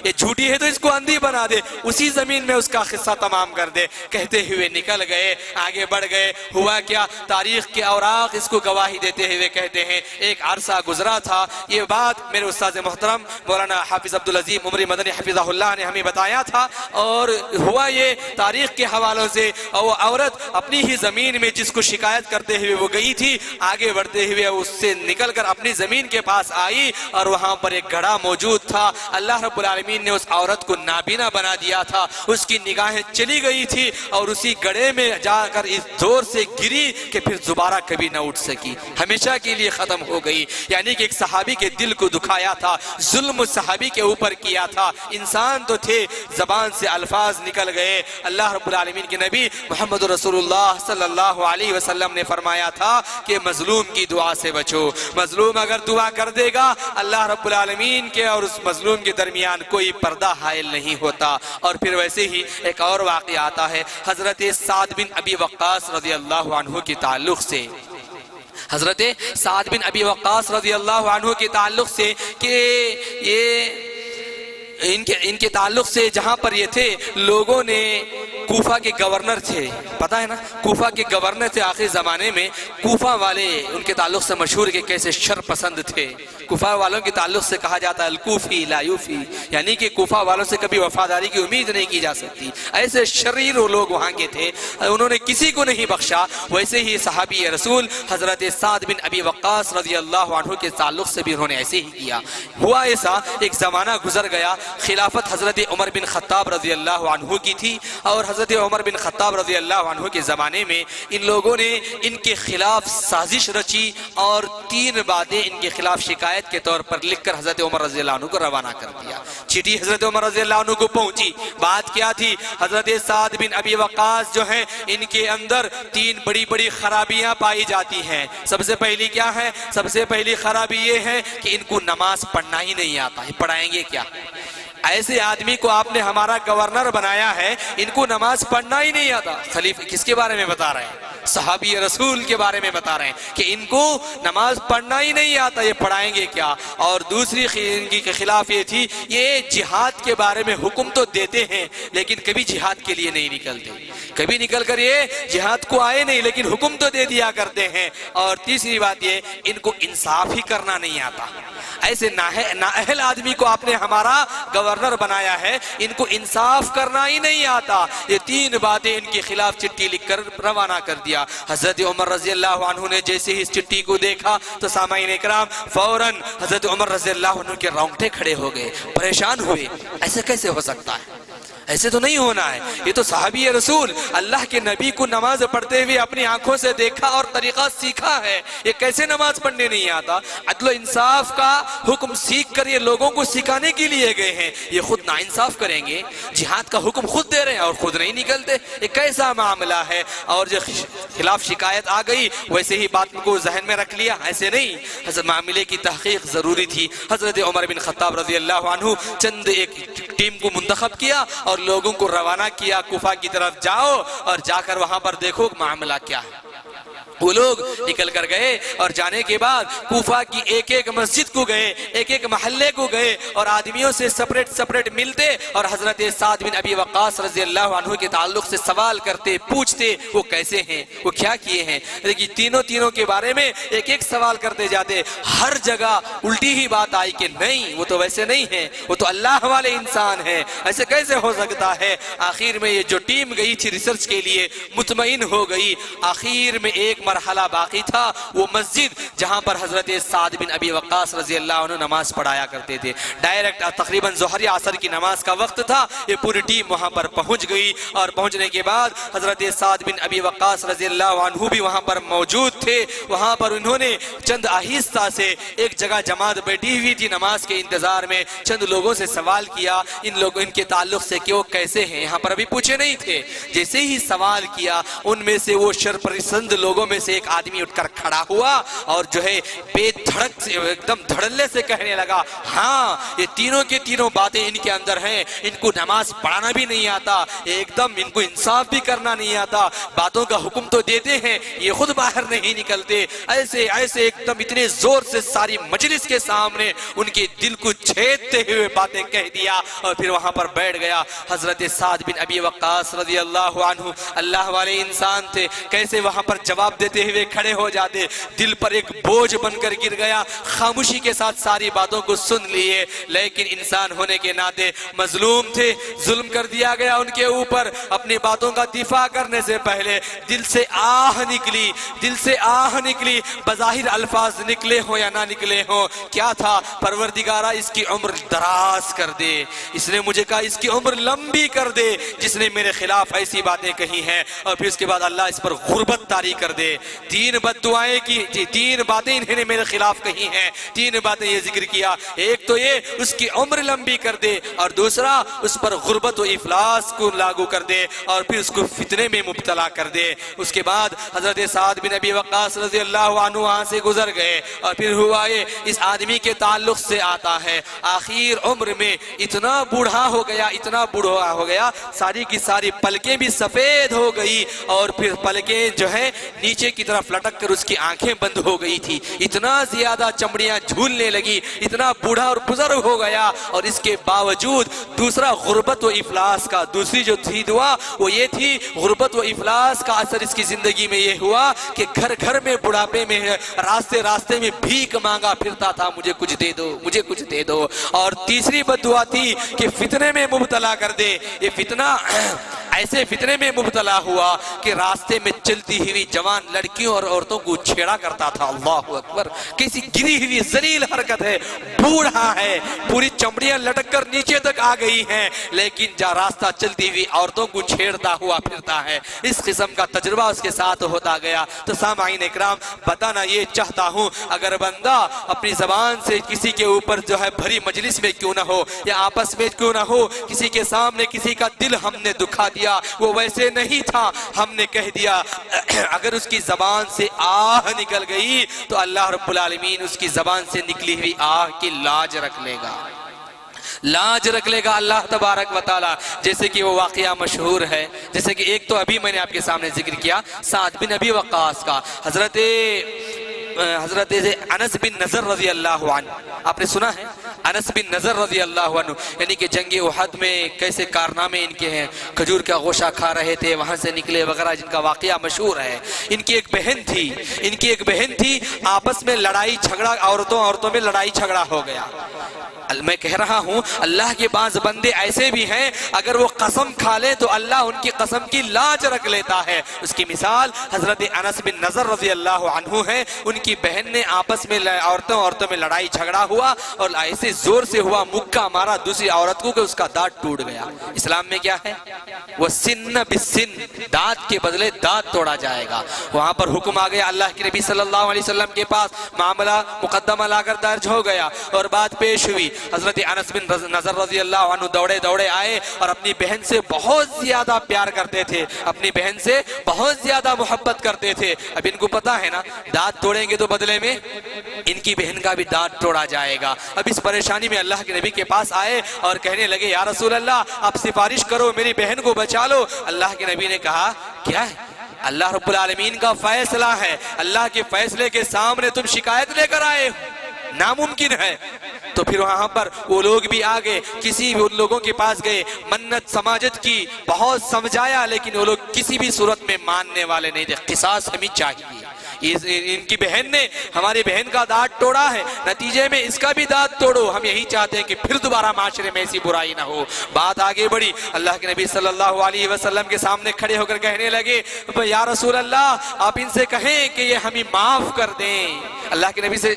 یہ جھوٹی ہے تو اس کو اندھی بنا دے, اسی زمین میں اس کا قصہ تمام کر دے. کہتے ہوئے نکل گئے, آگے بڑھ گئے. ہوا کیا, تاریخ کے اوراق اس کو گواہی دیتے ہوئے کہتے ہیں ایک عرصہ گزرا تھا. یہ بات میرے استاد محترم مولانا حافظ عبدالعظیم عمری مدنی حفظہ اللہ نے ہمیں بتایا تھا. اور ہوا یہ تاریخ کے حوالوں سے, اور وہ عورت اپنی ہی زمین میں جس کو شکایت کرتے ہوئے وہ گئی تھی, آگے بڑھتے ہوئے اس سے نکل کر اپنی زمین کے پاس آئی اور وہاں پر ایک گھڑا موجود تھا. اللہ رب العالمین العالمین نے اس عورت کو نابینا بنا دیا تھا، اس کی نگاہیں چلی گئی تھی اور اسی گڑھے میں جا کر اس زور سے گری کہ پھر دوبارہ کبھی نہ اٹھ سکی، ہمیشہ کے لیے ختم ہو گئی۔ یعنی کہ ایک صحابی کے دل کو دکھایا تھا، ظلم صحابی کے اوپر کیا تھا، انسان تو تھے، زبان سے الفاظ نکل گئے۔ اللہ رب العالمین کے نبی محمد رسول اللہ صلی اللہ علیہ وسلم نے فرمایا تھا کہ مظلوم کی دعا سے بچو، مظلوم اگر دعا کر دے گا اللہ رب العالمین کے اور اس مظلوم کے درمیان کوئی پردہ حائل نہیں ہوتا۔ اور پھر ویسے ہی ایک اور واقعہ آتا ہے حضرت سعد بن ابی وقاص رضی اللہ عنہ کے تعلق سے، حضرت سعد بن ابی وقاص رضی اللہ عنہ کے تعلق سے کہ یہ ان کے تعلق سے جہاں پر یہ تھے، لوگوں نے کوفہ کے گورنر تھے، پتہ ہے نا کوفہ کے گورنر تھے آخری زمانے میں، کوفہ والے ان کے تعلق سے مشہور کہ کیسے شر پسند تھے۔ کوفہ والوں کے تعلق سے کہا جاتا ہے الکوفی لا یوفی، یعنی کہ کوفہ والوں سے کبھی وفاداری کی امید نہیں کی جا سکتی، ایسے شریر لوگ وہاں کے تھے، انہوں نے کسی کو نہیں بخشا۔ ویسے ہی صحابی رسول حضرت سعد بن ابی وقاص رضی اللہ عنہ کے تعلق سے بھی انہوں نے ایسے ہی کیا۔ ہوا ایسا، ایک زمانہ گزر گیا، خلافت حضرت عمر بن خطاب رضی اللہ عنہ کی تھی، اور حضرت عمر بن خطاب رضی اللہ عنہ کے زمانے میں ان لوگوں نے ان کے خلاف سازش رچی اور 3 باتیں ان کے خلاف شکایت کے طور پر لکھ کر حضرت عمر رضی اللہ عنہ کو روانہ کر دیا۔ چٹھی حضرت عمر رضی اللہ عنہ کو پہنچی، بات کیا تھی؟ حضرت سعد بن ابی وقاص جو ہیں ان کے اندر 3 بڑی بڑی خرابیاں پائی جاتی ہیں۔ سب سے پہلی کیا ہے؟ سب سے پہلی خرابی یہ ہے کہ ان کو نماز پڑھنا ہی نہیں آتا ہے، پڑھائیں گے کیا؟ ایسے آدمی کو آپ نے ہمارا گورنر بنایا ہے، ان کو نماز پڑھنا ہی نہیں آتا۔ خلیفہ کس کے بارے میں بتا رہے ہیں؟ صحابی رسول کے بارے میں بتا رہے ہیں کہ ان کو نماز پڑھنا ہی نہیں آتا، یہ پڑھائیں گے کیا؟ اور دوسری ان کے خلاف یہ تھی، یہ جہاد کے بارے میں حکم تو دیتے ہیں لیکن کبھی جہاد کے لیے نہیں نکلتے، کبھی نکل کر یہ جہاد کو آئے نہیں لیکن حکم تو دے دیا کرتے ہیں۔ اور تیسری بات یہ، ان کو انصاف ہی کرنا نہیں آتا۔ ایسے نااہل آدمی کو آپ نے ہمارا گورنر بنایا ہے، ان کو انصاف کرنا ہی نہیں آتا۔ یہ 3 باتیں ان کے خلاف چٹھی لکھ کر روانہ کر دیا۔ حضرت عمر رضی اللہ عنہ نے جیسے ہی اس چٹھی کو دیکھا تو سامعین اکرام فوراً حضرت عمر رضی اللہ عنہ کے رونگٹے کھڑے ہو گئے، پریشان ہوئے، ایسے کیسے ہو سکتا ہے؟ ایسے تو نہیں ہونا ہے، یہ تو صحابی رسول اللہ کے نبی کو نماز پڑھتے ہوئے اپنی آنکھوں سے دیکھا اور طریقہ سیکھا ہے، یہ کیسے نماز پڑھنے نہیں آتا؟ عدل و انصاف کا حکم سیکھ کر یہ لوگوں کو سکھانے کے لیے گئے ہیں، یہ خود ناانصاف کریں گے؟ جہاد کا حکم خود دے رہے ہیں اور خود نہیں نکلتے، یہ کیسا معاملہ ہے؟ اور جو خلاف شکایت آ گئی ویسے ہی بات کو ذہن میں رکھ لیا، ایسے نہیں، حضرت معاملے کی تحقیق ضروری تھی۔ حضرت عمر بن خطاب رضی اللہ عنہ چند ایک ٹیم کو منتخب کیا اور لوگوں کو روانہ کیا، کوفہ کی طرف جاؤ اور جا کر وہاں پر دیکھو معاملہ کیا ہے۔ وہ لوگ نکل کر گئے اور جانے کے بعد کوفہ کی ایک ایک مسجد کو گئے، ایک ایک محلے کو گئے اور آدمیوں سے سپریٹ ملتے اور حضرت سعد بن ابی وقاص رضی اللہ عنہ کے تعلق سے سوال کرتے، پوچھتے وہ کیسے ہیں، وہ کیا کیے ہیں۔ لیکن تینوں کے بارے میں ایک ایک سوال کرتے جاتے، ہر جگہ الٹی ہی بات آئی کہ نہیں وہ تو ویسے نہیں ہیں، وہ تو اللہ والے انسان ہیں، ایسے کیسے ہو سکتا ہے۔ آخر میں یہ جو ٹیم گئی تھی ریسرچ کے لیے مطمئن ہو گئی۔ آخر میں ایک مرحلہ باقی تھا، وہ مسجد جہاں پر حضرت سعد بن ابی وقاص رضی اللہ عنہ نماز پڑھایا کرتے تھے۔ ڈائریکٹ تقریباً ظہر یا عصر کی نماز کا وقت تھا، یہ پوری ٹیم وہاں پر پہنچ گئی اور پہنچنے کے بعد حضرت سعد بن ابی وقاص رضی اللہ عنہ بھی وہاں پر موجود تھے۔ وہاں پر انہوں نے چند آہستہ سے ایک جگہ جماعت بیٹھی ہوئی تھی نماز کے انتظار میں، چند لوگوں سے سوال کیا ان کے تعلق سے کہ وہ کیسے ہیں، یہاں پر ابھی پوچھے نہیں تھے۔ جیسے ہی سوال کیا ان میں سے وہ شرپسند لوگوں میں سے ایک آدمی اٹھ کر کھڑا ہوا اور جو ہے بے دھڑک سے ایک دم دھڑلے سے کہنے لگا، ہاں یہ تینوں کی تینوں باتیں ان کے اندر ہیں، ان کو نماز پڑھانا بھی نہیں آتا، ایک دم ان کو انصاف بھی کرنا نہیں آتا، باتوں کا حکم تو دیتے ہیں یہ خود باہر نہیں نکلتے۔ ایسے ایک دم اتنے زور سے ساری مجلس کے سامنے ان کے دل کو چھیدتے ہوئے باتیں کہہ دیا اور پھر وہاں پر بیٹھ گیا۔ حضرت سعد بن ابی وقاص رضی اللہ عنہ اللہ والے انسان تھے، کیسے وہاں پر جواب دیتے ہوئے کھڑے ہو جاتے، دل پر ایک بوجھ بن کر گر گیا، خاموشی کے ساتھ ساری باتوں کو سن لیے، لیکن انسان ہونے کے ناطے مظلوم تھے، ظلم کر دیا گیا ان کے اوپر۔ اپنی باتوں کا دفاع کرنے سے پہلے دل سے آہ نکلی، دل سے آہ نکلی، بظاہر الفاظ نکلے ہوں یا نہ نکلے ہوں، کیا تھا؟ پروردگارہ اس کی عمر دراز کر دے، اس نے مجھے کہا اس کی عمر لمبی کر دے جس نے میرے خلاف ایسی باتیں کہی ہیں، اور پھر اس کے بعد اللہ اس پر غربت طاری کر دے۔ تین بد دعائیں کی، تین باتیں انہوں نے میرے خلاف کہی ہیں، تین باتیں یہ ذکر کیا، ایک تو یہ اس کی عمر لمبی کر دے، اور دوسرا اس پر غربت و افلاس کو لاگو کر دے، اور پھر اس کو فتنے میں مبتلا کر دے۔ اس کے بعد حضرت سعد بن ابی وقاص رضی اللہ عنہ وہاں سے گزر گئے، اور پھر ہوا یہ اس آدمی کے تعلق سے آتا ہے، آخر عمر میں اتنا بوڑھا ہو گیا، اتنا بوڑھا ہو گیا، ساری کی ساری پلکیں بھی سفید ہو گئی، اور پھر پلکیں جو ہے نیچے کی طرف لٹک کر اس کی آنکھیں بند ہو گئی تھی، اتنا زیادہ چمڑیاں جھولنے لگی، اتنا بوڑھا اور بزرگ ہو گیا، اور اس کے باوجود دوسرا غربت و افلاس کا، دوسری جو تھی دعا وہ یہ تھی، غربت و افلاس کا اثر اس کی زندگی میں یہ ہوا کہ گھر گھر میں بڑھاپے میں راستے راستے میں بھیک مانگا پھرتا تھا، مجھے کچھ دے دو، مجھے کچھ دے دو۔ اور تیسری بد دعا تھی کہ فتنے میں مبتلا کر دے، یہ فتنہ ایسے فتنے میں مبتلا ہوا کہ راستے میں چلتی ہوئی جوان لڑکیوں اور عورتوں کو چھیڑا کرتا تھا۔ اللہ اکبر، کیسی گری ہوئی ذلیل حرکت ہے، بوڑھا ہے، پوری چمڑیاں لٹک کر نیچے تک آ گئی ہیں، لیکن جا راستہ چلتی ہوئی عورتوں کو چھیڑتا ہوا پھرتا ہے۔ اس قسم کا تجربہ اس کے ساتھ ہوتا گیا۔ تو سامعین اکرام، بتانا یہ چاہتا ہوں، اگر بندہ اپنی زبان سے کسی کے اوپر جو ہے بھری مجلس میں کیوں نہ ہو یا آپس میں کیوں نہ ہو، کسی کے سامنے کسی کا دل ہم نے دکھا دیا، وہ ویسے نہیں تھا، ہم نے کہہ دیا، اگر اس کی زبان سے آہ نکل گئی تو اللہ رب العالمین اس کی زبان سے نکلی ہوئی آہ کی لاج رکھ لے گا، لاج رکھ لے گا اللہ تبارک و تعالی۔ جیسے کہ وہ واقعہ مشہور ہے، جیسے کہ ایک تو ابھی میں نے آپ کے سامنے ذکر کیا سعد بن ابی وقاص کا، حضرت انس بن نضر رضی اللہ عنہ، آپ نے سنا ہے انس بن نضر رضی اللہ عنہ، یعنی کہ جنگ احد میں کیسے کارنامے ان کے ہیں، کھجور کا گوشہ کھا رہے تھے، وہاں سے نکلے وغیرہ، جن کا واقعہ مشہور ہے۔ ان کی ایک بہن تھی، آپس میں لڑائی جھگڑا، عورتوں میں لڑائی جھگڑا ہو گیا۔ میں کہہ رہا ہوں اللہ کے بعض بندے ایسے بھی ہیں، اگر وہ قسم کھا لیں تو اللہ ان کی قسم کی لاج رکھ لیتا ہے۔ اس کی مثال حضرت انس بن نضر رضی اللہ عنہ ہے، ان کی بہن نے آپس میں عورتوں میں لڑائی جھگڑا ہوا، اور ایسے زور سے ہوا، مکہ مارا دوسری عورت کو کہ اس کا دانت ٹوٹ گیا۔ اسلام میں کیا ہے؟ وہ سن بالسن، دانت کے بدلے دانت توڑا جائے گا۔ وہاں پر حکم آ گیا اللہ کے نبی صلی اللہ علیہ وسلم کے پاس، معاملہ مقدمہ لا کر درج ہو گیا، اور بات پیش ہوئی۔ حضرت انس بن نضر رضی اللہ عنہ دوڑے آئے، اور اپنی بہن سے بہت زیادہ پیار کرتے تھے، اپنی بہن سے بہت زیادہ محبت کرتے تھے۔ اب ان کو پتا ہے نا، دانت توڑیں گے تو بدلے میں ان کی بہن کا بھی دانت توڑا جائے گا۔ اب اس پریشانی میں اللہ کے نبی کے پاس آئے اور کہنے لگے، یا رسول اللہ آپ سفارش کرو، میری بہن کو بچا لو۔ اللہ کے نبی نے کہا، کیا ہے؟ اللہ رب العالمین کا فیصلہ ہے، اللہ کے فیصلے کے سامنے تم شکایت لے کر آئے ہو، ناممکن ہے۔ تو پھر وہاں پر وہ لوگ بھی آگے، کسی بھی ان لوگوں کے پاس گئے، منت سماجت کی، بہت سمجھایا، لیکن وہ لوگ کسی بھی صورت میں ماننے والے نہیں تھے۔ قصاص ہمیں چاہیے، ان کی بہن نے ہماری بہن کا دانت توڑا ہے، نتیجے میں اس کا بھی دانت توڑو، ہم یہی چاہتے ہیں کہ پھر دوبارہ معاشرے میں ایسی برائی نہ ہو۔ بات آگے بڑھی، اللہ کے نبی صلی اللہ علیہ وسلم کے سامنے کھڑے ہو کر کہنے لگے، یا رسول اللہ آپ ان سے کہیں کہ یہ ہمیں معاف کر دیں۔ اللہ کے نبی سے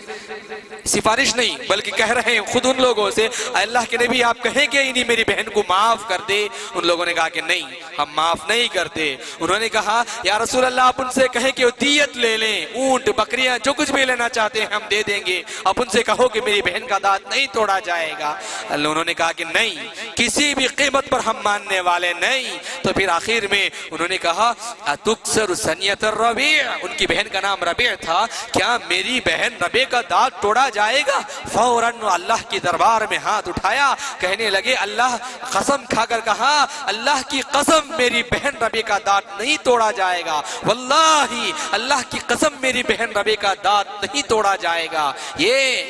سفارش نہیں بلکہ کہہ رہے ہیں خود ان لوگوں سے، اللہ کے نبی آپ کہیں کہ انہی میری بہن کو معاف کر دے۔ ان لوگوں نے کہا کہ نہیں، ہم معاف نہیں کرتے۔ انہوں نے کہا، یا رسول اللہ آپ ان سے کہیں کہ وہ دیت لے لیں، اونٹ بکریاں جو کچھ بھی لینا چاہتے ہیں ہم دے دیں گے، آپ ان سے کہو کہ میری بہن کا دانت نہیں توڑا جائے گا۔ انہوں نے کہا کہ نہیں، کسی بھی قیمت پر ہم ماننے والے نہیں۔ تو پھر آخر میں انہوں نے کہا، اتکسر سنیت الربیع، ان کی بہن کا نام ربیع تھا، کیا میری بہن ربیع کا دانت توڑا جائے گا؟ فوراً اللہ کی دربار میں ہاتھ اٹھایا، کہنے لگے، اللہ قسم کھا کر کہا، اللہ کی قسم میری بہن ربیع کا دانت نہیں توڑا جائے گا، واللہ اللہ کی قسم میری بہن ربیع کا دانت نہیں توڑا جائے گا۔ یہ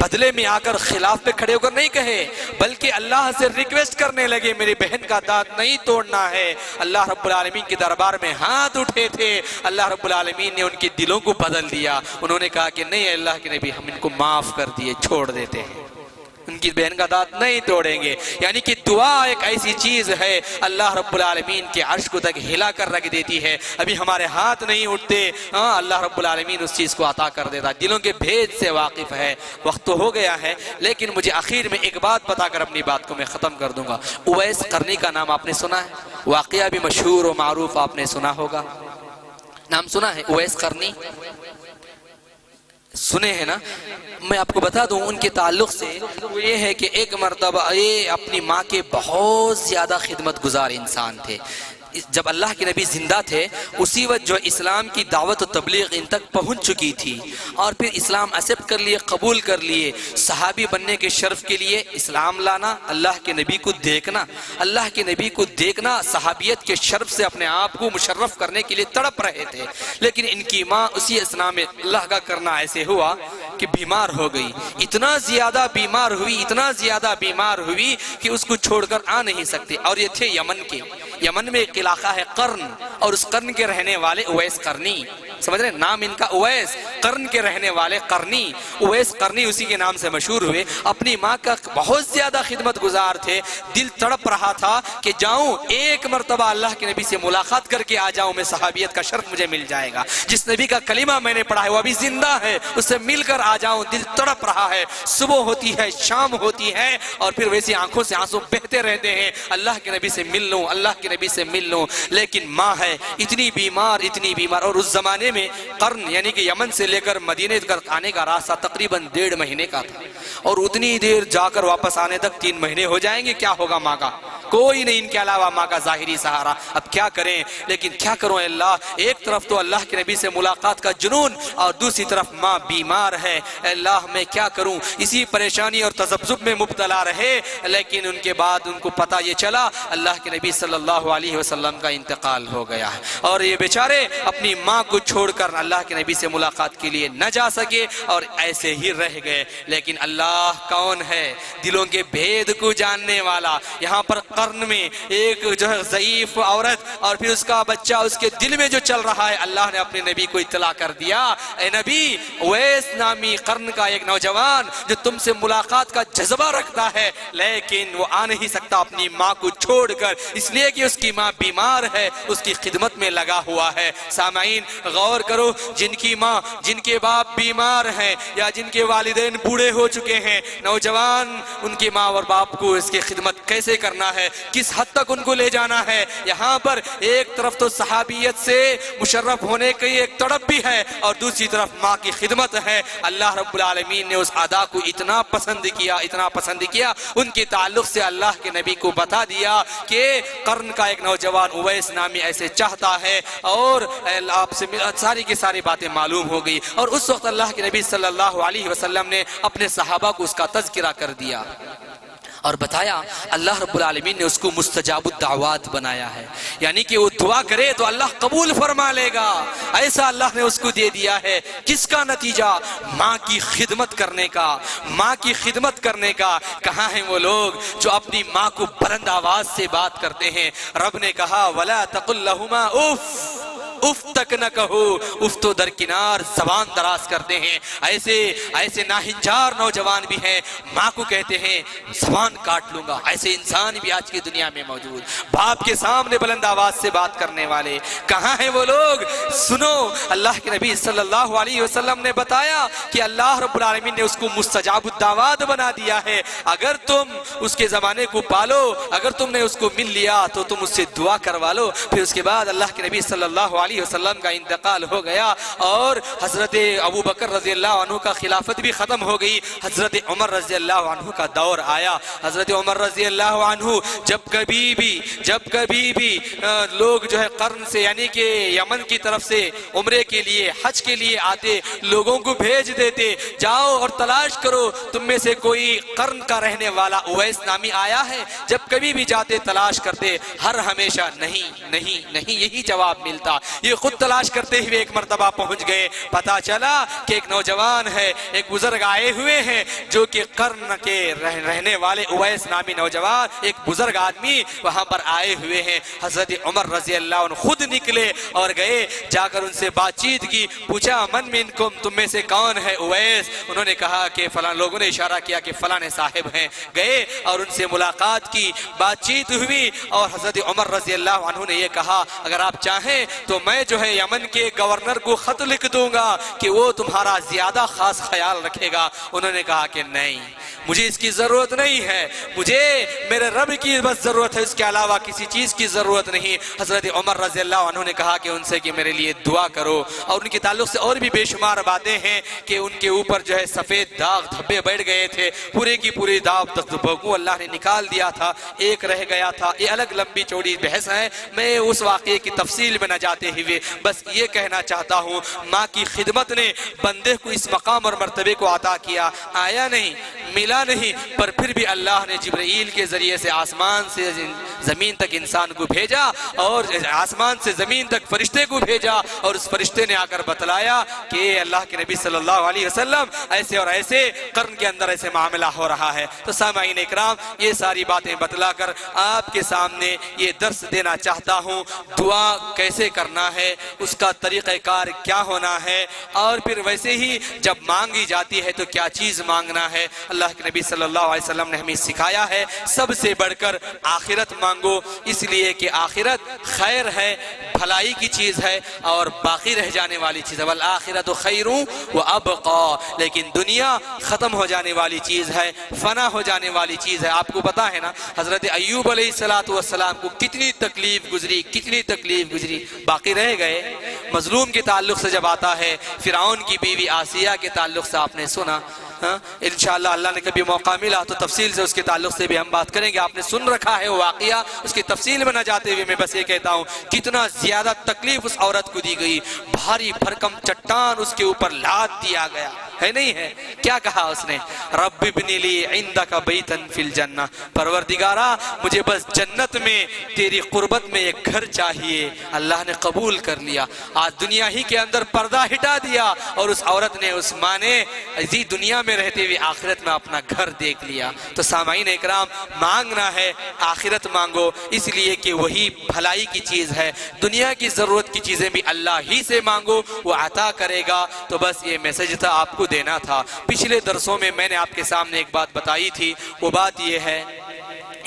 بدلے میں آ کر خلاف پہ کھڑے ہو کر نہیں کہے، بلکہ اللہ سے ریکویسٹ کرنے لگے میری بہن کا دانت نہیں توڑنا ہے۔ اللہ رب العالمین کے دربار میں ہاتھ اٹھے تھے، اللہ رب العالمین نے ان کے دلوں کو بدل دیا۔ انہوں نے کہا کہ نہیں اللہ کے نبی، ہم ان کو معاف کر دیے، چھوڑ دیتے ہیں، ان کی بہن کا دانت نہیں توڑیں گے۔ یعنی کہ دعا ایک ایسی چیز ہے اللہ رب العالمین کے عرش کو تک ہلا کر رکھ دیتی ہے۔ ابھی ہمارے ہاتھ نہیں اٹھتے، اللہ رب العالمین اس چیز کو عطا کر دیتا، دلوں کے بھید سے واقف ہے۔ وقت تو ہو گیا ہے، لیکن مجھے آخر میں ایک بات بتا کر اپنی بات کو میں ختم کر دوں گا۔ اویس قرنی کا نام آپ نے سنا ہے، واقعہ بھی مشہور و معروف آپ نے سنا ہوگا، نام سنا ہے اویس قرنی، سنے ہیں نا؟ میں آپ کو بتا دوں ان کے تعلق سے وہ یہ ہے کہ ایک مرتبہ یہ اپنی ماں کے بہت زیادہ خدمت گزار انسان تھے۔ جب اللہ کے نبی زندہ تھے اسی وقت جو اسلام کی دعوت و تبلیغ ان تک پہنچ چکی تھی، اور پھر اسلام ایکسپٹ کر لیے، قبول کر لیے، صحابی بننے کے شرف کے لیے اسلام لانا، اللہ کے نبی کو دیکھنا، اللہ کے نبی کو دیکھنا، صحابیت کے شرف سے اپنے آپ کو مشرف کرنے کے لیے تڑپ رہے تھے۔ لیکن ان کی ماں اسی اسنا میں اللہ کا کرنا ایسے ہوا کہ بیمار ہو گئی، اتنا زیادہ بیمار ہوئی، اتنا زیادہ بیمار ہوئی کہ اس کو چھوڑ کر آ نہیں سکتے۔ اور یہ تھے یمن کے، یمن میں ایک علاقہ ہے قرن، اور اس قرن کے رہنے والے اویس قرنی، سمجھ رہے ہیں نام ان کا اویس، قرن کے رہنے والے قرنی، اویس قرنی اسی کے نام سے مشہور ہوئے۔ اپنی ماں کا بہت زیادہ خدمت گزار تھے، دل تڑپ رہا تھا کہ جاؤں ایک مرتبہ اللہ کے نبی سے ملاقات کر کے آ جاؤں، میں صحابیت کا شرف مجھے مل جائے گا، جس نبی کا کلمہ میں نے پڑھا ہے وہ ابھی زندہ ہے، اس سے مل کر آ جاؤں، دل تڑپ رہا ہے۔ صبح ہوتی ہے، شام ہوتی ہے، اور پھر ویسی آنکھوں سے آنسو بہتے رہتے ہیں، اللہ کے نبی سے مل لوں، اللہ کے نبی سے مل لوں۔ لیکن ماں ہے اتنی بیمار، اتنی بیمار، اور اس زمانے میں قرن یعنی کہ یمن سے لے کر مدینے تک آنے کا راستہ تقریباً 1.5 مہینے کا تھا، اور اتنی دیر جا کر واپس آنے تک 3 مہینے ہو جائیں گے۔ کیا ہوگا ماں کا؟ کوئی نہیں ان کے علاوہ ماں کا ظاہری سہارا۔ اب کیا کریں؟ لیکن کیا کروں اللہ، ایک طرف تو اللہ کے نبی سے ملاقات کا جنون، اور دوسری طرف ماں بیمار ہے، اللہ میں کیا کروں؟ اسی پریشانی اور تذبذب میں مبتلا رہے۔ لیکن ان کے بعد ان کو پتہ یہ چلا اللہ کے نبی صلی اللہ علیہ وسلم کا انتقال ہو گیا ہے، اور یہ بیچارے اپنی ماں کو چھوڑ کر اللہ کے نبی سے ملاقات کے لیے نہ جا سکے، اور ایسے ہی رہ گئے۔ لیکن اللہ کون ہے؟ دلوں کے بھید کو جاننے والا۔ یہاں پر قرن میں ایک جو ہے ضعیف عورت اور پھر اس کا بچہ، اس کے دل میں جو چل رہا ہے، اللہ نے اپنے نبی کو اطلاع کر دیا، اے نبی، اویس نامی قرن کا ایک نوجوان جو تم سے ملاقات کا جذبہ رکھتا ہے، لیکن وہ آ نہیں سکتا اپنی ماں کو چھوڑ کر، اس لیے کہ اس کی ماں بیمار ہے، اس کی خدمت میں لگا ہوا ہے۔ سامعین غور کرو، جن کی ماں، جن کے باپ بیمار ہیں، یا جن کے والدین بوڑھے ہو چکے ہیں، نوجوان ان کی ماں اور باپ کو اس کی خدمت کیسے کرنا ہے، کس حد تک ان کو لے جانا ہے۔ یہاں پر ایک طرف تو صحابیت سے مشرف ہونے کی ایک تڑپ بھی ہے، اور دوسری طرف ماں کی خدمت ہے۔ اللہ رب العالمین نے اس ادا کو اتنا پسند کیا، اتنا پسند کیا، ان کے تعلق سے اللہ کے نبی کو بتا دیا کہ قرن کا ایک نوجوان اویس نامی ایسے چاہتا ہے، اور آپ سے ساری کی ساری باتیں معلوم ہو گئی۔ اور اس وقت اللہ کے نبی صلی اللہ علیہ وسلم نے اپنے صحابہ کو اس کا تذکرہ کر دیا اور بتایا اللہ رب العالمین نے اس کو مستجاب الدعوات بنایا ہے، یعنی کہ وہ دعا کرے تو اللہ قبول فرما لے گا، ایسا اللہ نے اس کو دے دیا ہے۔ کس کا نتیجہ؟ ماں کی خدمت کرنے کا، ماں کی خدمت کرنے کا۔ کہاں ہیں وہ لوگ جو اپنی ماں کو بلند آواز سے بات کرتے ہیں؟ رب نے کہا وَلَا تَقُلْ لَهُمَا اُفْ، اف تک نہ کہو، اف تو درکنار زبان دراز کرتے ہیں۔ ایسے ناہنجار نوجوان بھی ہیں، ماں کو کہتے ہیں زبان کاٹ لوں گا۔ ایسے انسان بھی آج کی دنیا میں موجود، باپ کے سامنے بلند آواز سے بات کرنے والے۔ کہاں ہیں وہ لوگ؟ سنو، اللہ کے نبی صلی اللہ علیہ وسلم نے بتایا کہ اللہ رب العالمین نے اس کو مستجاب الدعوات بنا دیا ہے۔ اگر تم اس کے زمانے کو پالو، اگر تم نے اس کو مل لیا تو تم اس سے دعا کروا لو۔ پھر اس کے بعد اللہ کے نبی صلی اللہ علیہ وسلم کا انتقال ہو گیا، اور حضرت ابو بکر رضی اللہ عنہ کا خلافت بھی ختم ہو گئی، حضرت عمر رضی اللہ عنہ کا دور آیا۔ حضرت عمر رضی اللہ عنہ جب کبھی بھی لوگ جو ہے قرن سے یعنی کہ یمن کی طرف سے عمرے کے لیے، حج کے لیے آتے، لوگوں کو بھیج دیتے، جاؤ اور تلاش کرو تم میں سے کوئی قرن کا رہنے والا اویس نامی آیا ہے۔ جب کبھی بھی جاتے تلاش کرتے، ہر ہمیشہ نہیں یہی جواب ملتا۔ یہ خود تلاش کرتے ہوئے ایک مرتبہ پہنچ گئے، پتا چلا کہ ایک نوجوان ہے، ایک بزرگ آئے ہوئے ہیں جو کہ قرن کے رہنے والے اویس نامی نوجوان، ایک بزرگ آدمی وہاں پر آئے ہوئے ہیں۔ حضرت عمر رضی اللہ عنہ خود نکلے اور گئے، جا کر ان سے بات چیت کی، پوچھا من منکم، تم میں سے کون ہے اویس؟ انہوں نے کہا کہ فلاں، لوگوں نے اشارہ کیا کہ فلاں صاحب ہیں، گئے اور ان سے ملاقات کی، بات چیت ہوئی، اور حضرت عمر رضی اللہ عنہ نے یہ کہا اگر آپ چاہیں تو میں جو ہے یمن کے گورنر کو خط لکھ دوں گا کہ وہ تمہارا زیادہ خاص خیال رکھے گا۔ انہوں نے کہا کہ نہیں، مجھے اس کی ضرورت نہیں ہے، مجھے میرے رب کی بس ضرورت ہے، اس کے علاوہ کسی چیز کی ضرورت نہیں۔ حضرت عمر رضی اللہ عنہ نے کہا کہ ان سے کہ میرے لیے دعا کرو، اور ان کے تعلق سے اور بھی بے شمار باتیں ہیں کہ ان کے اوپر جو ہے سفید داغ دھبے بیٹھ گئے تھے، پورے کی پوری داغ بھگو اللہ نے نکال دیا تھا، ایک رہ گیا تھا۔ یہ الگ لمبی چوڑی بحث ہے، میں اس واقعے کی تفصیل میں نہ جاتے ہوئے بس یہ کہنا چاہتا ہوں، ماں کی خدمت نے بندے کو اس مقام اور مرتبے کو عطا کیا، آیا نہیں، ملا نہیں، پر پھر بھی اللہ نے جبرائیل کے ذریعے سے آسمان سے زمین تک انسان کو بھیجا، اور آسمان سے زمین تک فرشتے کو بھیجا، اور اس فرشتے نے آ کر بتلایا کہ اللہ کے نبی صلی اللہ علیہ وسلم ایسے اور ایسے قرن کے اندر ایسے معاملہ ہو رہا ہے۔ تو سامعین اکرام، یہ ساری باتیں بتلا کر آپ کے سامنے یہ درس دینا چاہتا ہوں، دعا کیسے کرنا ہے، اس کا طریقہ کار کیا ہونا ہے، اور پھر ویسے ہی جب مانگی جاتی ہے تو کیا چیز مانگنا ہے۔ اللہ کے نبی صلی اللہ علیہ وسلم نے ہمیں سکھایا ہے سب سے بڑھ کر آخرت مانگو، اس لیے کہ آخرت خیر ہے، بھلائی کی چیز ہے اور باقی رہ جانے والی چیز ہے، والآخرت خیر وابقا، لیکن دنیا ختم ہو جانے والی چیز ہے، فنا ہو جانے والی چیز ہے۔ آپ کو پتا ہے نا حضرت ایوب علیہ السلام کو کتنی تکلیف گزری، کتنی تکلیف گزری، باقی رہ گئے۔ مظلوم کے تعلق سے جب آتا ہے، فرعون کی بیوی آسیہ کے تعلق سے آپ نے سنا، انشاءاللہ اللہ نے کبھی موقع ملا تو تفصیل سے اس کے تعلق سے بھی ہم بات کریں گے، آپ نے سن رکھا ہے وہ واقعہ، اس کی تفصیل میں نہ جاتے ہوئے میں بس یہ کہتا ہوں کتنا زیادہ تکلیف اس عورت کو دی گئی، بھاری بھرکم چٹان اس کے اوپر لاد دیا گیا ہے، نہیں ہے؟ کیا کہا اس نے؟ رب ابن لی عندک بیتا فی الجنہ، پروردگارا مجھے بس جنت میں تیری قربت میں ایک گھر چاہیے۔ اللہ نے قبول کر لیا، آج دنیا ہی کے اندر پردہ ہٹا دیا، اور اس عورت نے، اس ماں نے اسی دنیا میں رہتے ہوئے آخرت میں اپنا گھر دیکھ لیا۔ تو سامعین اکرام، مانگنا ہے آخرت مانگو، اس لیے کہ وہی بھلائی کی چیز ہے، دنیا کی ضرورت کی چیزیں بھی اللہ ہی سے مانگو، وہ عطا کرے گا۔ تو بس یہ میسج تھا، آپ کو دینا تھا۔ پچھلے درسوں میں میں نے آپ کے سامنے ایک بات بتائی تھی، وہ بات یہ ہے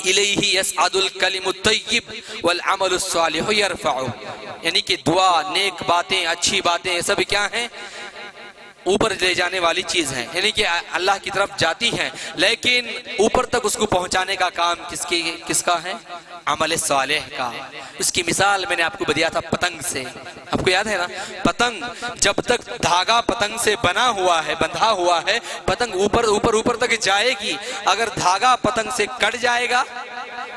الیہ یصعد الکلم الطیب والعمل الصالح یرفعہ، یعنی کہ دعا، نیک باتیں، اچھی باتیں، یہ سب کیا ہیں؟ اوپر لے جانے والی چیز ہیں، یعنی کہ اللہ کی طرف جاتی ہیں، لیکن اوپر تک اس کو پہنچانے کا کام کس کا ہے؟ عمل صالح کا۔ اس کی مثال میں نے آپ کو دیا تھا پتنگ سے، آپ کو یاد ہے نا؟ پتنگ جب تک دھاگا پتنگ سے بندھا ہوا ہے، پتنگ اوپر تک جائے گی، اگر دھاگا پتنگ سے کٹ جائے گا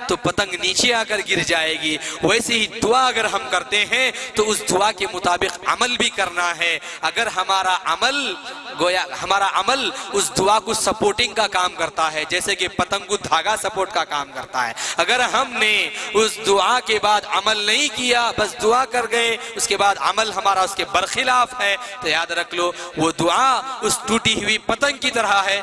تو پتنگ نیچے آ کر گر جائے گی۔ ویسے ہی دعا اگر ہم کرتے ہیں تو اس دعا کے مطابق عمل بھی کرنا ہے۔ اگر ہمارا عمل اس دعا کو سپورٹنگ کا کام کرتا ہے، جیسے کہ پتنگ کو دھاگا سپورٹ کا کام کرتا ہے، اگر ہم نے اس دعا کے بعد عمل نہیں کیا، بس دعا کر گئے، اس کے بعد عمل ہمارا اس کے برخلاف ہے، تو یاد رکھ لو وہ دعا اس ٹوٹی ہوئی پتنگ کی طرح ہے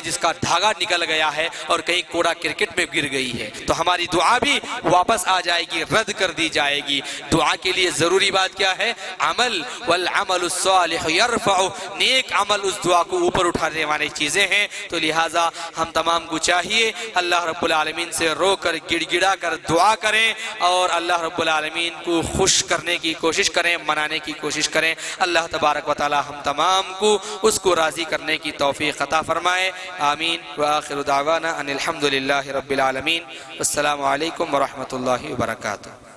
جس کا دھاگا نکل گیا ہے اور کہیں کوڑا کرکٹ میں گر گئی ہے۔ تو ہماری دعا بھی واپس آ جائے گی، رد کر دی جائے گی۔ دعا کے لیے ضروری بات کیا ہے؟ عمل، والعمل الصالح یرفع، نیک عمل اس دعا کو اوپر اٹھانے والی چیزیں ہیں۔ تو لہٰذا ہم تمام کو چاہیے اللہ رب العالمین سے رو کر گڑ گڑا کر دعا کریں، اور اللہ رب العالمین کو خوش کرنے کی کوشش کریں، منانے کی کوشش کریں۔ اللہ تبارک و تعالی ہم تمام کو اس کو راضی کرنے کی توفیق عطا فرمائے، آمین۔ وآخر دعوانا ان الحمد للہ رب العالمین۔ السلام علیکم ورحمۃ اللہ وبرکاتہ۔